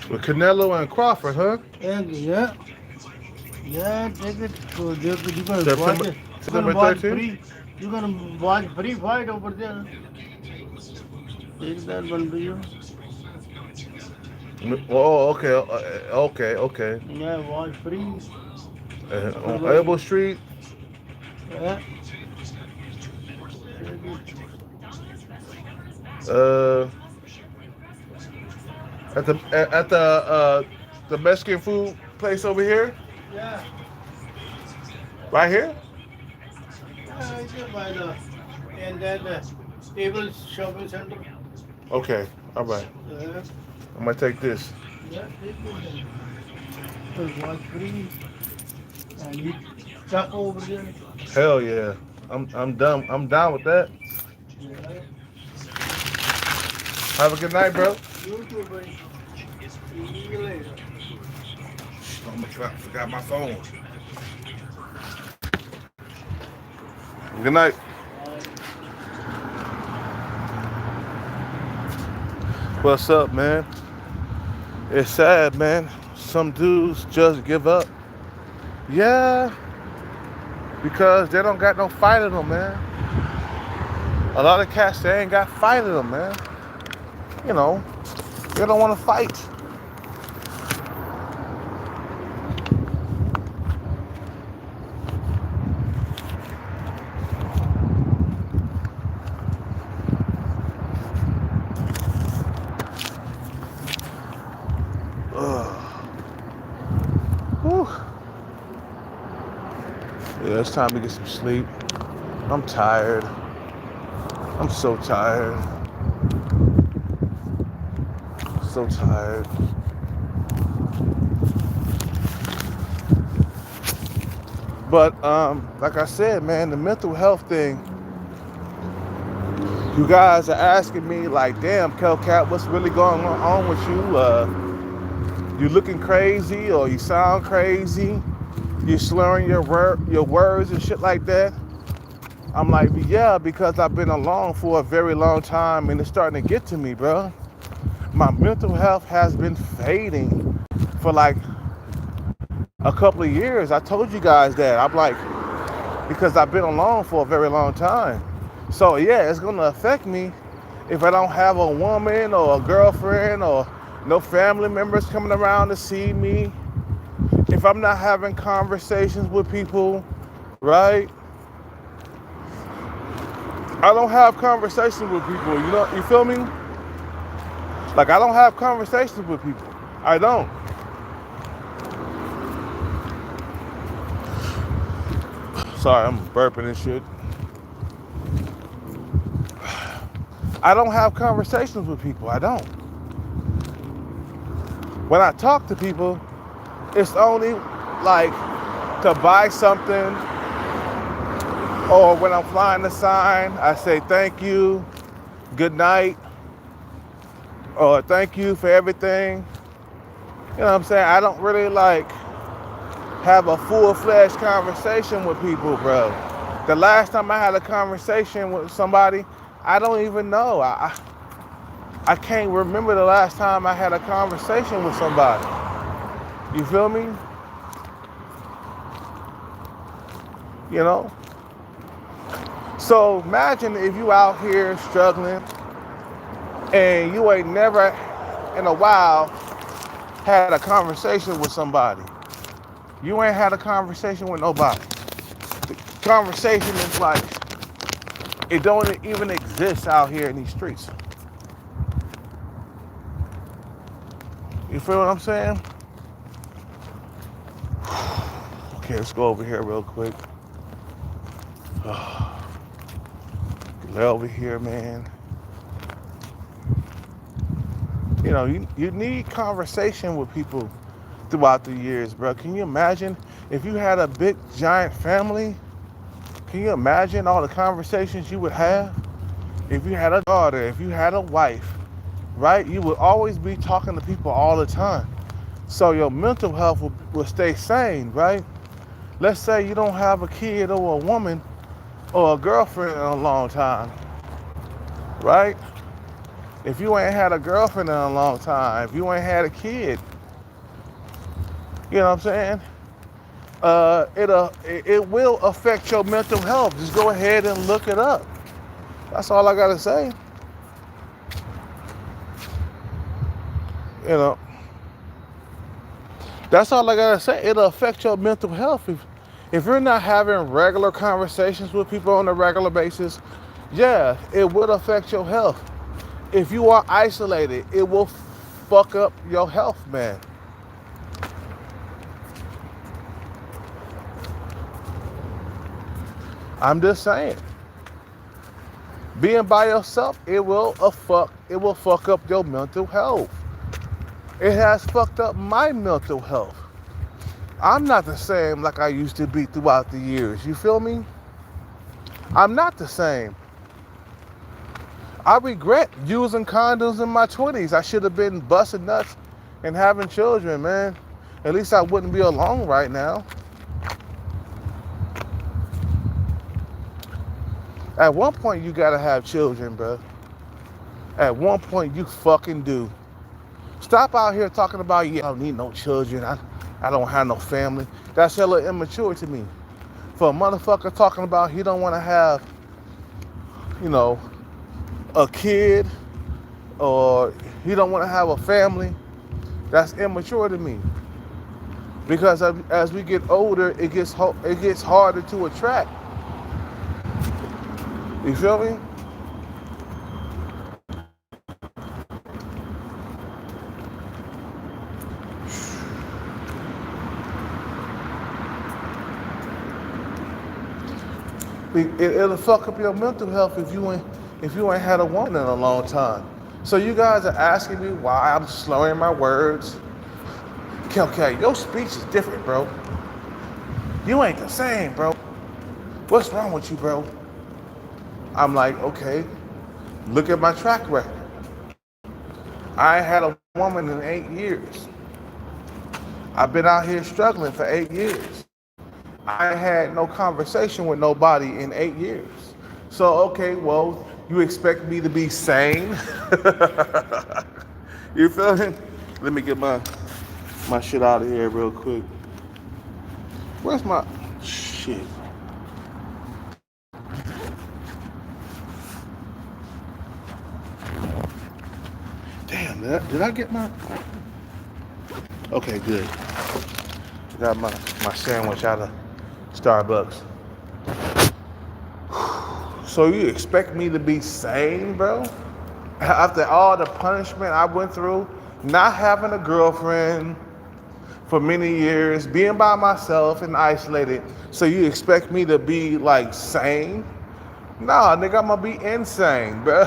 With Canelo and Crawford, huh?
Yeah. Yeah, take it. So you can watch
September,
it.
September
watch
13th?
free. You can watch free fight over there. Take that one to you.
Oh, okay, okay.
Yeah, watch free.
On Elbow Street.
Yeah.
At the Mexican food place over here.
Yeah.
Right here.
By the and then the Stable Shopping Center.
Okay, all right.
Yeah.
I'm gonna take this.
Yeah, take it. So watch free. And you stop over there.
Hell yeah. I'm done. I'm down with that.
Yeah.
Have a good night, bro.
You too, buddy. See you later.
I forgot my phone. Good night. What's up, man? It's sad, man. Some dudes just give up. Yeah, because they don't got no fight in them, man. A lot of cats, they ain't got fight in them, man. You know, they don't want to fight. Whew. Yeah, it's time to get some sleep. I'm tired. I'm so tired. So tired. But like I said, man, the mental health thing, you guys are asking me like, damn, Kelcat, what's really going on with you? You looking crazy or you sound crazy? You slurring your words and shit like that? I'm like, yeah, because I've been alone for a very long time and it's starting to get to me, bro. My mental health has been fading for like a couple of years. I told you guys that. I'm like, because I've been alone for a very long time. So yeah, it's gonna affect me if I don't have a woman or a girlfriend or no family members coming around to see me. If I'm not having conversations with people, right? I don't have conversations with people, you know, you feel me? Like I don't have conversations with people. I don't. Sorry, I'm burping and shit. I don't have conversations with people. I don't. When I talk to people, it's only like to buy something, or when I'm flying the sign, I say thank you, good night, or thank you for everything. You know what I'm saying? I don't really like have a full-fledged conversation with people, bro. The last time I had a conversation with somebody, I don't even know. I can't remember the last time I had a conversation with somebody. You feel me? You know? So imagine if you out here struggling and you ain't never in a while had a conversation with somebody. You ain't had a conversation with nobody. The conversation is like, it don't even exist out here in these streets. You feel what I'm saying? Okay, let's go over here real quick. Lay over here, man. You know, you need conversation with people throughout the years, bro. Can you imagine if you had a big, giant family? Can you imagine all the conversations you would have? If you had a daughter, if you had a wife, right? You would always be talking to people all the time. So your mental health will stay sane, right? Let's say you don't have a kid or a woman or a girlfriend in a long time, right? If you ain't had a girlfriend in a long time, if you ain't had a kid, you know what I'm saying? It will affect your mental health. Just go ahead and look it up. That's all I gotta say. You know, that's all I gotta say. It'll affect your mental health if you're not having regular conversations with people on a regular basis. Yeah, it will affect your health. If you are isolated, it will fuck up your health, man. I'm just saying. Being by yourself, it will fuck up your mental health. It has fucked up my mental health. I'm not the same like I used to be throughout the years. You feel me? I'm not the same. I regret using condoms in my 20s. I should have been busting nuts and having children, man. At least I wouldn't be alone right now. At one point, you gotta have children, bro. At one point, you fucking do. Stop out here talking about, yeah, I don't need no children. I don't have no family. That's hella immature to me. For a motherfucker talking about he don't want to have, you know, a kid or he don't want to have a family, that's immature to me. Because as we get older, it gets harder to attract. You feel me? It'll fuck up your mental health if you ain't had a woman in a long time. So you guys are asking me why I'm slurring my words, Kelkai, your speech is different, bro. You ain't the same, bro. What's wrong with you, bro? I'm like, okay, look at my track record. I ain't had a woman in 8 years. I've been out here struggling for 8 years. I ain't had no conversation with nobody in 8 years. So, okay, well, you expect me to be sane? You feel me? Let me get my shit out of here real quick. Where's my shit? Damn, did I get my... Okay, good. Got my sandwich out of Starbucks. So you expect me to be sane, bro? After all the punishment I went through, not having a girlfriend for many years, being by myself and isolated, so you expect me to be like sane? Nah, nigga, I'm gonna be insane, bro.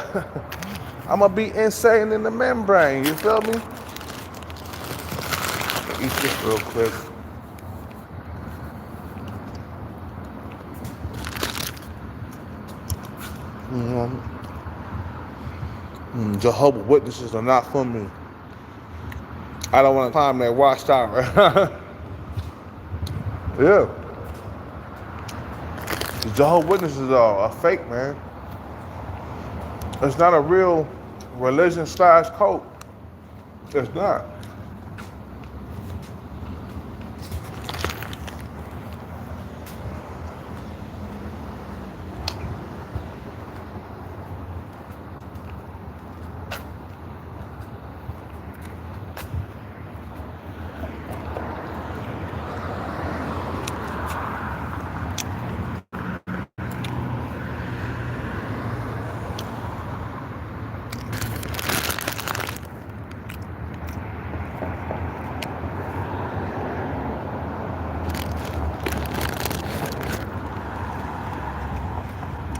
I'm gonna be insane in the membrane, you feel me? Eat this real quick. Jehovah's Witnesses are not for me. I don't want to climb that watchtower. Yeah. The Jehovah's Witnesses are fake, man. It's not a real religion / cult. It's not.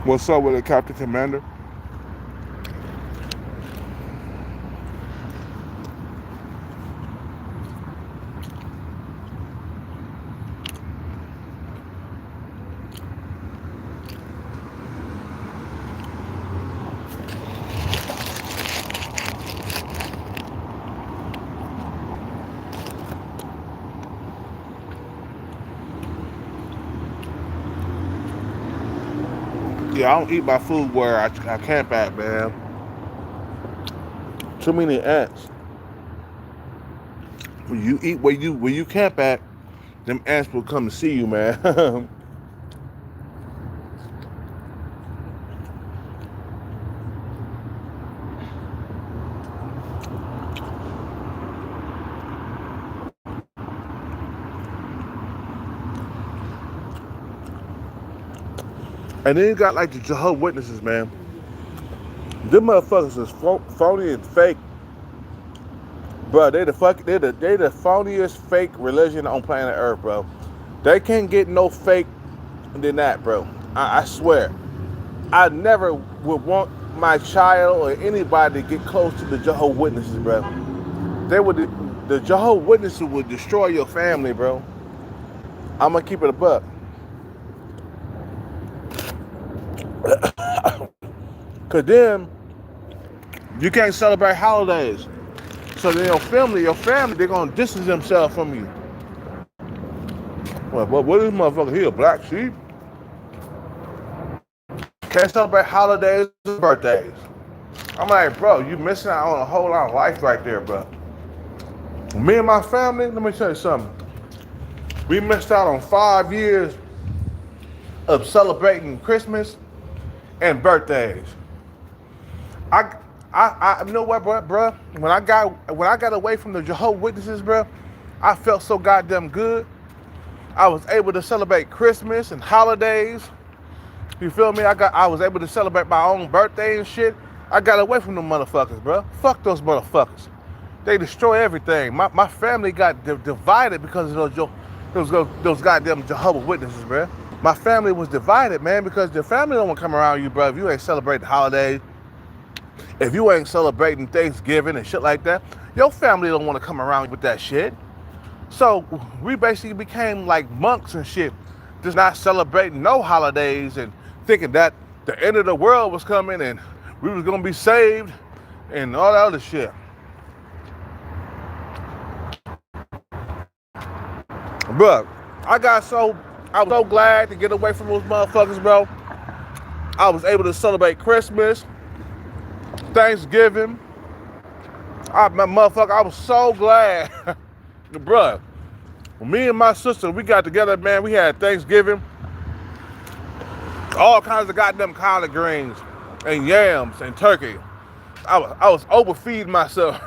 What's up with it, Captain Commander? Yeah, I don't eat my food where I camp at, man. Too many ants. When you eat where you camp at, them ants will come to see you, man. And then you got like the Jehovah's Witnesses, man. Them motherfuckers is phony and fake. Bro, they the phoniest fake religion on planet Earth, bro. They can't get no fake than that, bro. I swear. I never would want my child or anybody to get close to the Jehovah's Witnesses, bro. The Jehovah's Witnesses would destroy your family, bro. I'm gonna keep it a buck. Cause then you can't celebrate holidays. So then your family, they're gonna distance themselves from you. Well, what is this motherfucker here? Black sheep? Can't celebrate holidays or birthdays. I'm like, bro, you missing out on a whole lot of life right there, bro. Me and my family, let me tell you something. We missed out on 5 years of celebrating Christmas and birthdays. I you know what, bro? When I got away from the Jehovah's Witnesses, bro, I felt so goddamn good. I was able to celebrate Christmas and holidays. You feel me? I was able to celebrate my own birthday and shit. I got away from them motherfuckers, bro. Fuck those motherfuckers. They destroy everything. My family got divided because of those goddamn Jehovah's Witnesses, bro. My family was divided, man, because the family don't want to come around you, bro, if you ain't celebrating holidays. If you ain't celebrating Thanksgiving and shit like that, your family don't want to come around with that shit. So we basically became like monks and shit, just not celebrating no holidays and thinking that the end of the world was coming and we was gonna be saved and all that other shit. But I was so glad to get away from those motherfuckers, bro. I was able to celebrate Christmas, Thanksgiving. I was so glad. Bruh, when me and my sister, we got together, man, we had Thanksgiving. All kinds of goddamn collard greens and yams and turkey. I was overfeeding myself.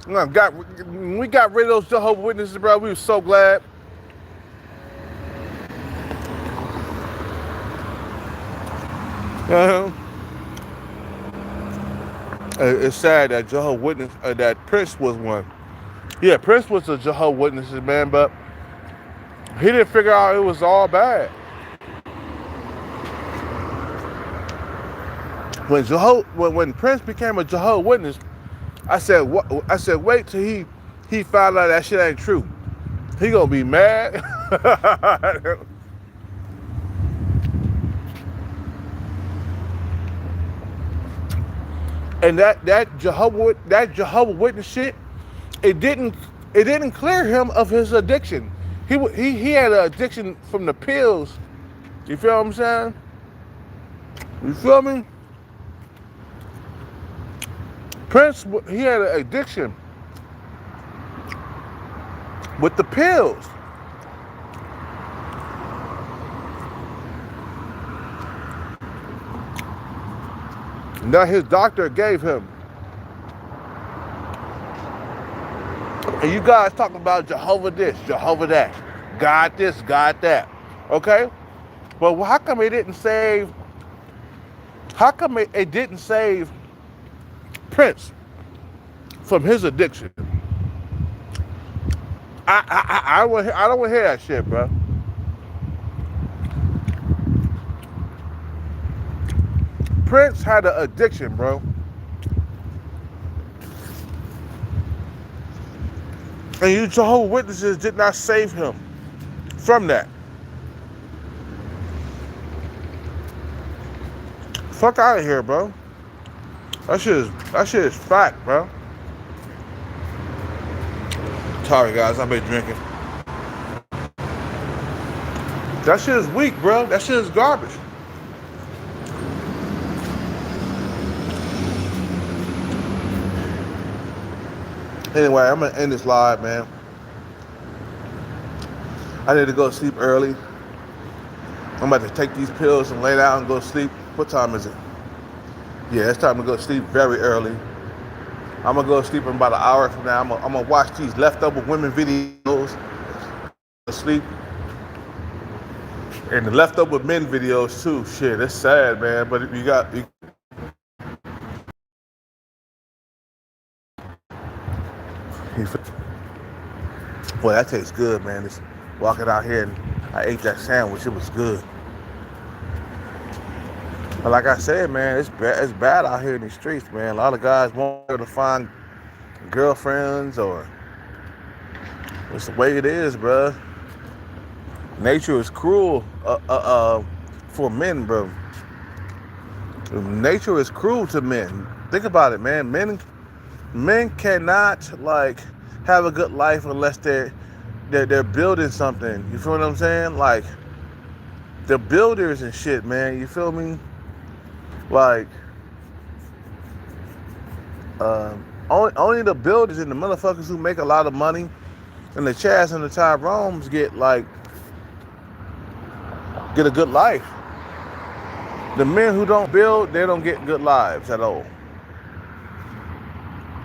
When we got rid of those Jehovah's Witnesses, bro, we were so glad. It's sad that Jehovah's Witness, that Prince was one. Yeah, Prince was a Jehovah's Witness, man, but he didn't figure out it was all bad. When Prince became a Jehovah's Witness, I said, wait till he found out that shit ain't true. He gonna be mad. And that Jehovah's Witness shit, it didn't clear him of his addiction. He had an addiction from the pills. You feel what I'm saying? You feel me? Prince, he had an addiction with the pills. That his doctor gave him. And you guys talking about Jehovah this, Jehovah that, God this, God that, okay? But how come it didn't save? How come it didn't save Prince from his addiction? I don't want to hear that shit, bro. Prince had an addiction, bro. And you Jehovah's Witnesses did not save him from that. Fuck out of here, bro. That shit is fact, bro. Sorry, guys, I've been drinking. That shit is weak, bro. That shit is garbage. Anyway, I'm gonna end this live, man. I need to go to sleep early. I'm about to take these pills and lay down and go to sleep. What time is it? Yeah, it's time to go to sleep very early. I'm gonna go to sleep in about an hour from now. I'm gonna watch these leftover women videos to sleep. And the leftover men videos too. Shit, it's sad, man. But boy, that tastes good, man. Just walking out here and I ate that sandwich. It was good. But like I said, man, it's bad out here in the streets, man. A lot of guys won't be able to find girlfriends, or it's the way it is, bro. Nature is cruel for men, bro. Nature is cruel to men. Think about it, man. Men cannot like have a good life unless they're building something. You feel what I'm saying? Like the builders and shit, man. You feel me? Like only the builders and the motherfuckers who make a lot of money and the Chads and the Tyrones get a good life. The men who don't build, they don't get good lives at all.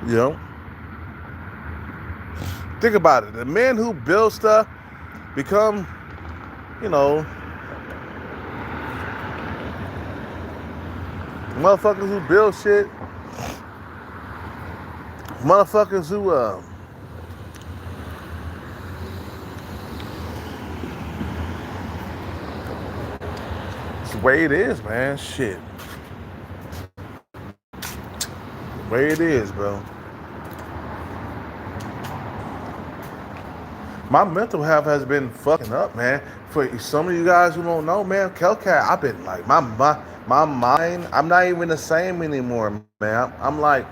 You know? Think about it. The men who build stuff become, you know, motherfuckers who build shit. Motherfuckers who it's the way it is, man. Shit. The way it is, bro. My mental health has been fucking up, man. For some of you guys who don't know, man, Kelcat, I've been like my mind. I'm not even the same anymore, man. I'm like,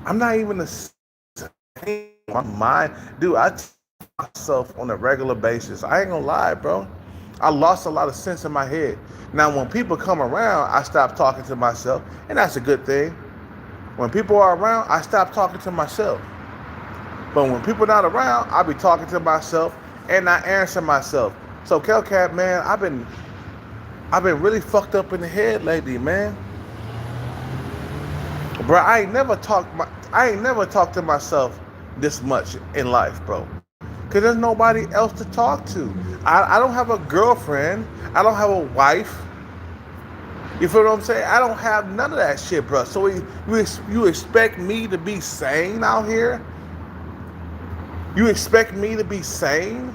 I'm not even the same. My mind, dude. I tell myself on a regular basis. I ain't gonna lie, bro. I lost a lot of sense in my head. Now, when people come around, I stop talking to myself, and that's a good thing. When people are around, I stop talking to myself. But when people not around, I be talking to myself and I answer myself. So Kelcat, man, I've been really fucked up in the head lately, man. Bro, I ain't never talked to myself this much in life, bro. Cause there's nobody else to talk to. I don't have a girlfriend. I don't have a wife. You feel what I'm saying? I don't have none of that shit, bro. So you expect me to be sane out here? You expect me to be sane?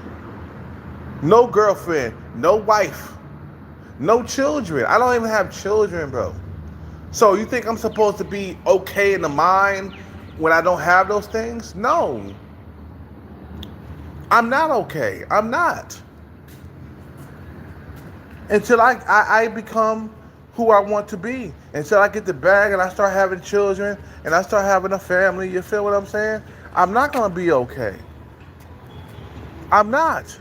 No girlfriend, no wife, no children. I don't even have children, bro. So you think I'm supposed to be okay in the mind when I don't have those things? No. I'm not okay. I'm not. Until I become who I want to be. Until I get the bag and I start having children and I start having a family, you feel what I'm saying? I'm not going to be okay. I'm not.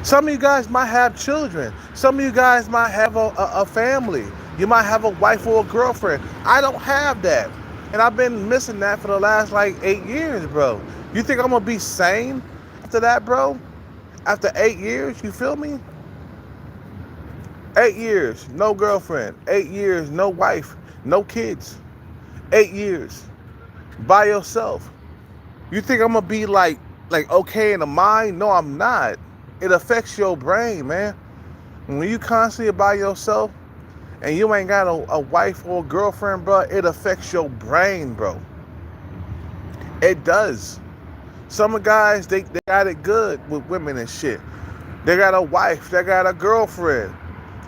Some of you guys might have children. Some of you guys might have a family. You might have a wife or a girlfriend. I don't have that. And I've been missing that for the last like 8 years, bro. You think I'm going to be sane after that, bro? After 8 years, you feel me? 8 years, no girlfriend. 8 years, no wife, no kids. 8 years, by yourself. You think I'm gonna be like okay in the mind? No, I'm not. It affects your brain, man. When you constantly by yourself and you ain't got a wife or a girlfriend, bro, it affects your brain, bro. It does. Some guys, they got it good with women and shit. They got a wife, they got a girlfriend.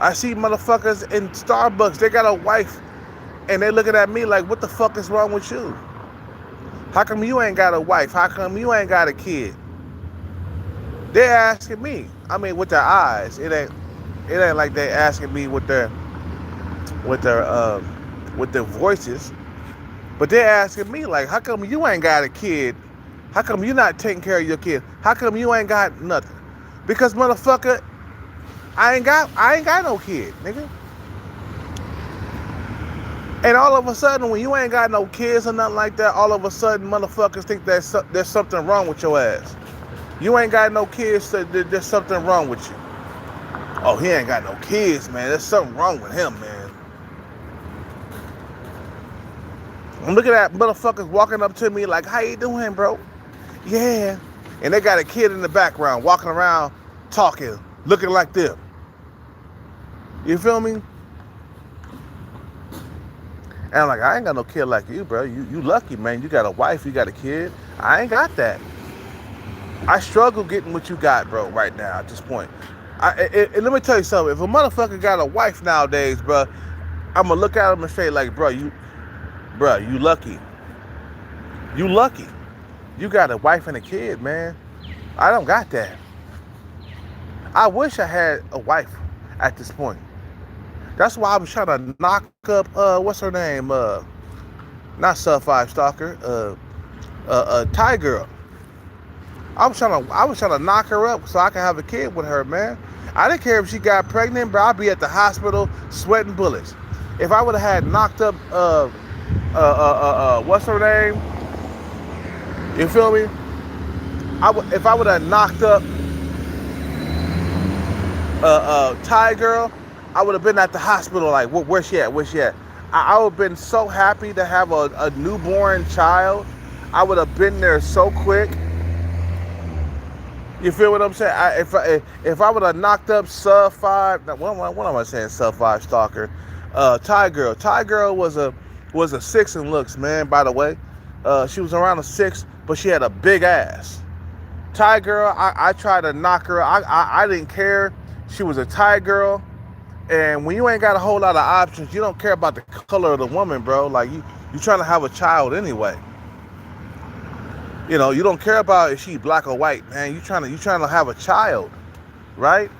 I see motherfuckers in Starbucks, they got a wife, and they looking at me like, what the fuck is wrong with you? How come you ain't got a wife? How come you ain't got a kid? They're asking me. I mean, with their eyes. It ain't like they asking me with their voices. But they're asking me like, how come you ain't got a kid? How come you not taking care of your kid? How come you ain't got nothing? Because motherfucker, I ain't got no kid, nigga. And all of a sudden, when you ain't got no kids or nothing like that, all of a sudden, motherfuckers think there's something wrong with your ass. You ain't got no kids, so there's something wrong with you. Oh, he ain't got no kids, man. There's something wrong with him, man. I'm looking at motherfuckers walking up to me like, how you doing, bro? Yeah. And they got a kid in the background walking around talking, looking like them. You feel me? And I'm like, I ain't got no kid like you, bro. You lucky, man. You got a wife, you got a kid. I ain't got that. I struggle getting what you got, bro, right now at this point. And let me tell you something. If a motherfucker got a wife nowadays, bro, I'm gonna look at him and say, like, bro, you lucky. You lucky. You got a wife and a kid, man. I don't got that. I wish I had a wife at this point. That's why I was trying to knock up, what's her name? Not Sub 5 Stalker, Thai girl. I was trying to knock her up so I could have a kid with her, man. I didn't care if she got pregnant, but I'd be at the hospital sweating bullets. If I would have had knocked up, what's her name? You feel me? If I would have knocked up, Thai girl, I would have been at the hospital like, where's she at? Where's she at? I would have been so happy to have a newborn child. I would have been there so quick. You feel what I'm saying? If I would have knocked up Sub 5, what am I saying? Sub 5 Stalker, Thai girl. Thai girl was a 6 in looks, man. By the way, she was around a 6, but she had a big ass. Thai girl, I tried to knock her. I didn't care. She was a Thai girl. And when you ain't got a whole lot of options, you don't care about the color of the woman, bro. Like you trying to have a child anyway. You know, you don't care about if she black or white, man. You trying to have a child, right?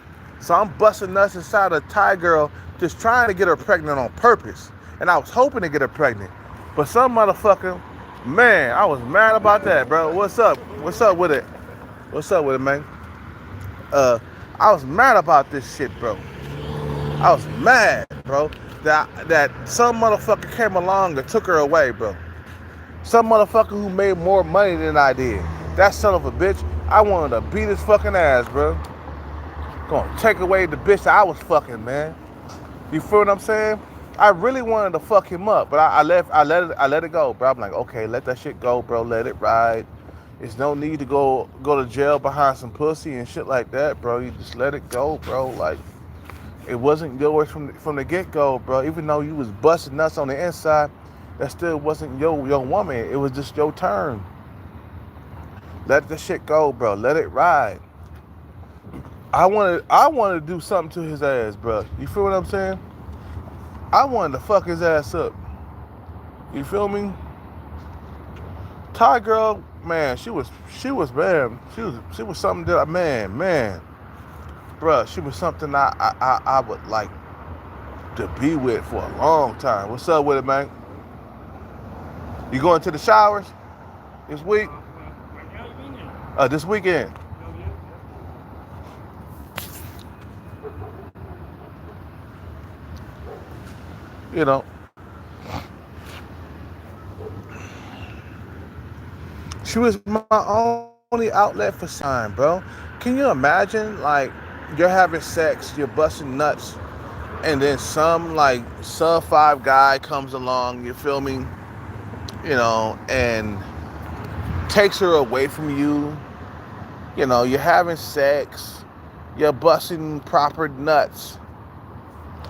So I'm busting nuts inside a Thai girl, just trying to get her pregnant on purpose. And I was hoping to get her pregnant. But some motherfucker, man, I was mad about that, bro. What's up? What's up with it? What's up with it, man? I was mad about this shit, bro. I was mad, bro, that some motherfucker came along and took her away, bro. Some motherfucker who made more money than I did. That son of a bitch, I wanted to beat his fucking ass, bro. Gonna take away the bitch that I was fucking, man. You feel what I'm saying? I really wanted to fuck him up, but I let it go, bro. I'm like, okay, let that shit go, bro. Let it ride. There's no need to go to jail behind some pussy and shit like that, bro. You just let it go, bro. Like, it wasn't yours from the get-go, bro. Even though you was busting nuts on the inside, that still wasn't your woman. It was just your turn. Let the shit go, bro. Let it ride. I wanted to do something to his ass, bro. You feel what I'm saying? I wanted to fuck his ass up. You feel me? Thai girl, man, she was man. She was something that man. Bruh, she was something I would like to be with for a long time. What's up with it, man? You going to the showers this week? This weekend. You know. She was my only outlet for sign, bro. Can you imagine, like, you're having sex, you're busting nuts, and then some, like, sub-5 guy comes along, you feel me? You know, and takes her away from you. You know, you're having sex, you're busting proper nuts,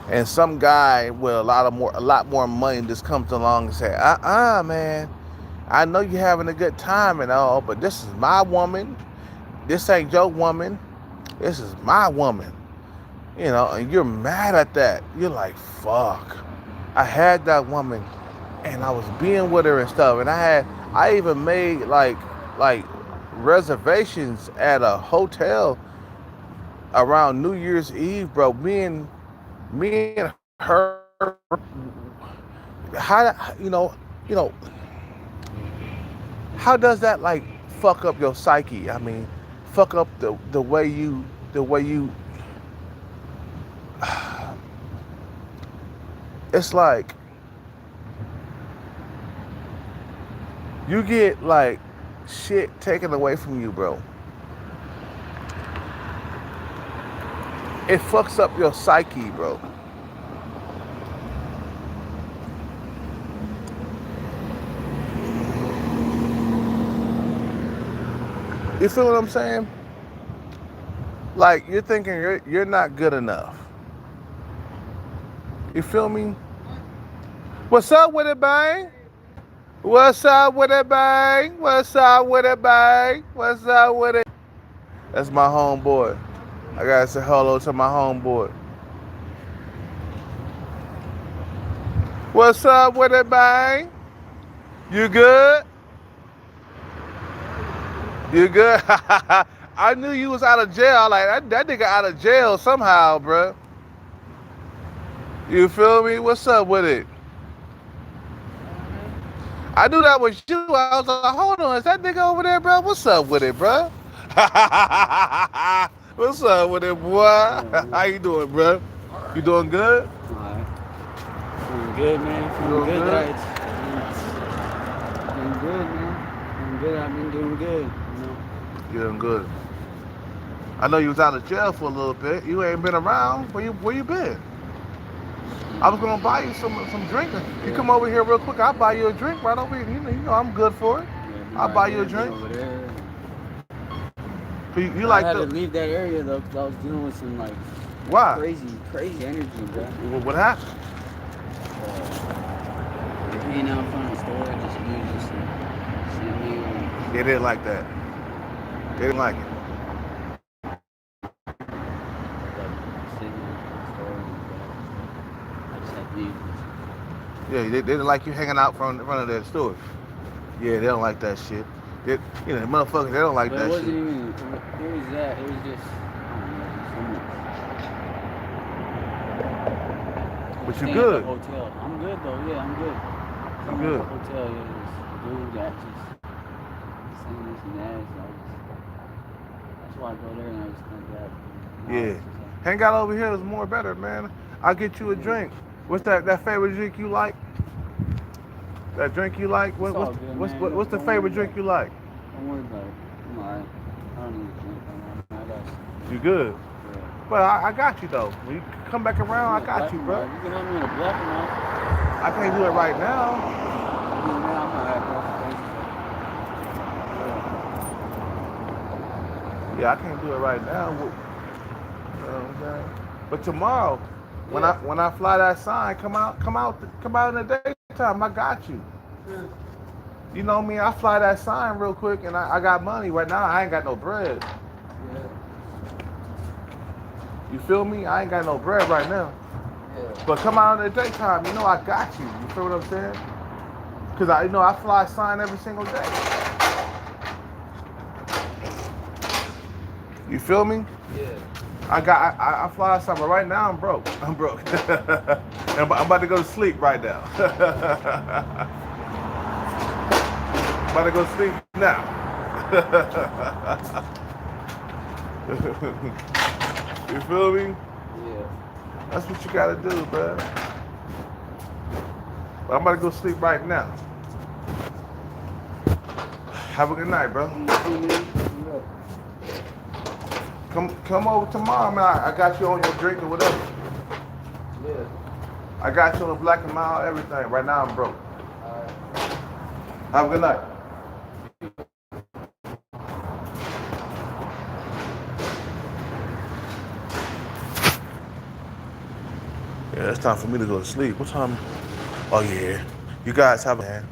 and some guy with a lot more money just comes along and say, man, I know you're having a good time and all, but this is my woman. This ain't your woman. This is my woman. You know, and you're mad at that. You're like, fuck. I had that woman and I was being with her and stuff. And I even made like reservations at a hotel around New Year's Eve, bro. Me and her, how does that like fuck up your psyche? I mean, fuck up the way you it's like you get like shit taken away from you, bro. It fucks up your psyche, bro. You feel what I'm saying? Like, you're thinking you're not good enough. You feel me? What's up with it, bang? What's up with it, bang? What's up with it, bang? What's up with it? That's my homeboy. I gotta say hello to my homeboy. What's up with it, bang? You good? You good? I knew you was out of jail. Like, that nigga out of jail somehow, bro. You feel me? What's up with it? I knew that was you. I was like, hold on, is that nigga over there, bro? What's up with it, bro? What's up with it, boy? How you doing, bro? You doing good?
Alright. Doing good, man. Doing good, guys. Doing good, man. Doing good. I've been doing good. You know.
You're doing good. I know you was out of jail for a little bit. You ain't been around. Where you been? I was gonna buy you some drink. You come over here real quick. I'll buy you a drink right over here. You know I'm good for it.
Yeah,
I'll buy you a drink.
Over there.
You like
I had to leave that area though, because I was dealing with some like
why?
Crazy energy, bro.
What happened?
They're hanging out in front of the store, just sitting there.
They didn't like that. They didn't like it.
Sitting in the store.
Yeah, they didn't like you hanging out in front of their stores. Yeah, they don't like that shit. They, you know, the motherfuckers, they don't like
But
that
it wasn't
shit.
even. It was that. It was just. I don't know. Just so much.
But you
Staying
good.
At the hotel. I'm good though. Yeah, I'm good.
You
Staying
good.
At the hotel. Yeah, this dude that just saying this and that. So that's why I go there and I just think that.
Yeah. Hang out over here is more better, man. I'll get you a drink. What's that favorite drink you like? That drink you like?
It's all good, man.
What's the
Don't
favorite
worry
drink
about
you like?
Don't worry about it. I'm alright. I don't need a drink right now. I got you.
You good.
Yeah.
But I got you though. When you come back around, I got you, bro.
You can have me in a black and white.
I can't do it right now.
I'm alright, bro. Thank you.
Yeah, I can't do it right now. You know what I'm saying? But tomorrow, when I fly that sign, come out in the daytime. I got you. You know me, I fly that sign real quick, and I got money right now. I ain't got no bread.
Yeah.
You feel me? I ain't got no bread right now.
Yeah.
But come out in the daytime, you know I got you. You feel what I'm saying? Cause I fly sign every single day. You feel me?
Yeah.
I fly something. Right now I'm broke. I'm broke. I'm about to go to sleep right now. I'm about to go to sleep now. You feel me?
Yeah.
That's what you gotta do, bro. But I'm about to go sleep right now. Have a good night, bro. Come over tomorrow, man. I got you on your drink or whatever.
Yeah.
I got you on the Black and Mild, everything. Right now I'm broke.
Alright.
Have a good night. Yeah, it's time for me to go to sleep. What time? Oh yeah. You guys have a man.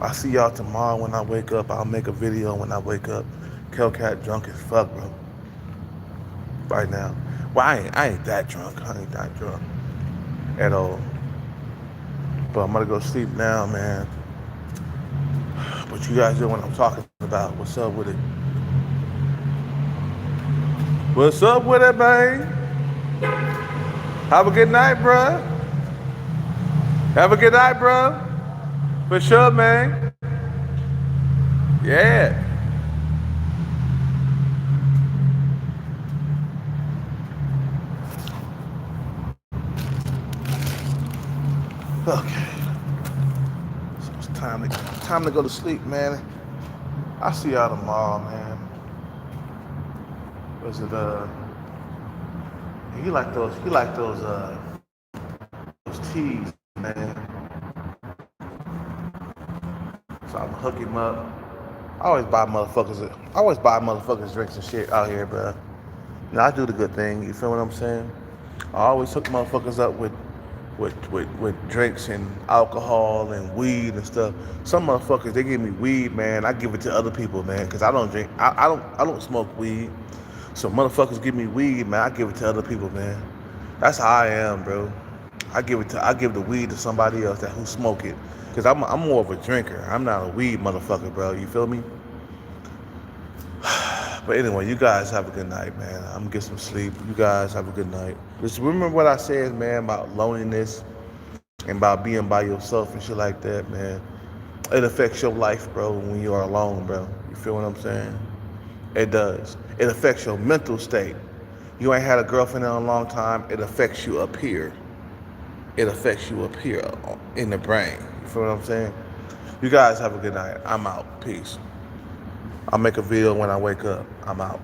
I'll see y'all tomorrow when I wake up. I'll make a video when I wake up. Kelcat drunk as fuck, bro. Right now. Well, I ain't that drunk. I ain't that drunk at all. But I'm gonna go sleep now, man. But you guys know what I'm talking about. What's up with it? What's up with it, man? Have a good night, bro. Have a good night, bro. For sure, man. Yeah. Okay. So it's time to go to sleep, man. I'll see y'all tomorrow, man. Was it he like those teas, man. So I'm gonna hook him up. I always buy motherfuckers drinks and shit out here, bro. You know, I do the good thing, you feel what I'm saying? I always hook motherfuckers up with drinks and alcohol and weed and stuff. Some motherfuckers, they give me weed, man. I give it to other people, man, because I don't drink. I don't smoke weed. So motherfuckers give me weed, man. I give it to other people, man. That's how I am, bro. I give the weed to somebody else who smoke it, because I'm more of a drinker. I'm not a weed motherfucker, bro. You feel me? But anyway, you guys have a good night, man. I'm gonna get some sleep. You guys have a good night. Just remember what I said, man, about loneliness and about being by yourself and shit like that, man. It affects your life, bro, when you are alone, bro. You feel what I'm saying? It does. It affects your mental state. You ain't had a girlfriend in a long time, it affects you up here. It affects you up here in the brain. You feel what I'm saying? You guys have a good night. I'm out. Peace. I'll make a video when I wake up. I'm out.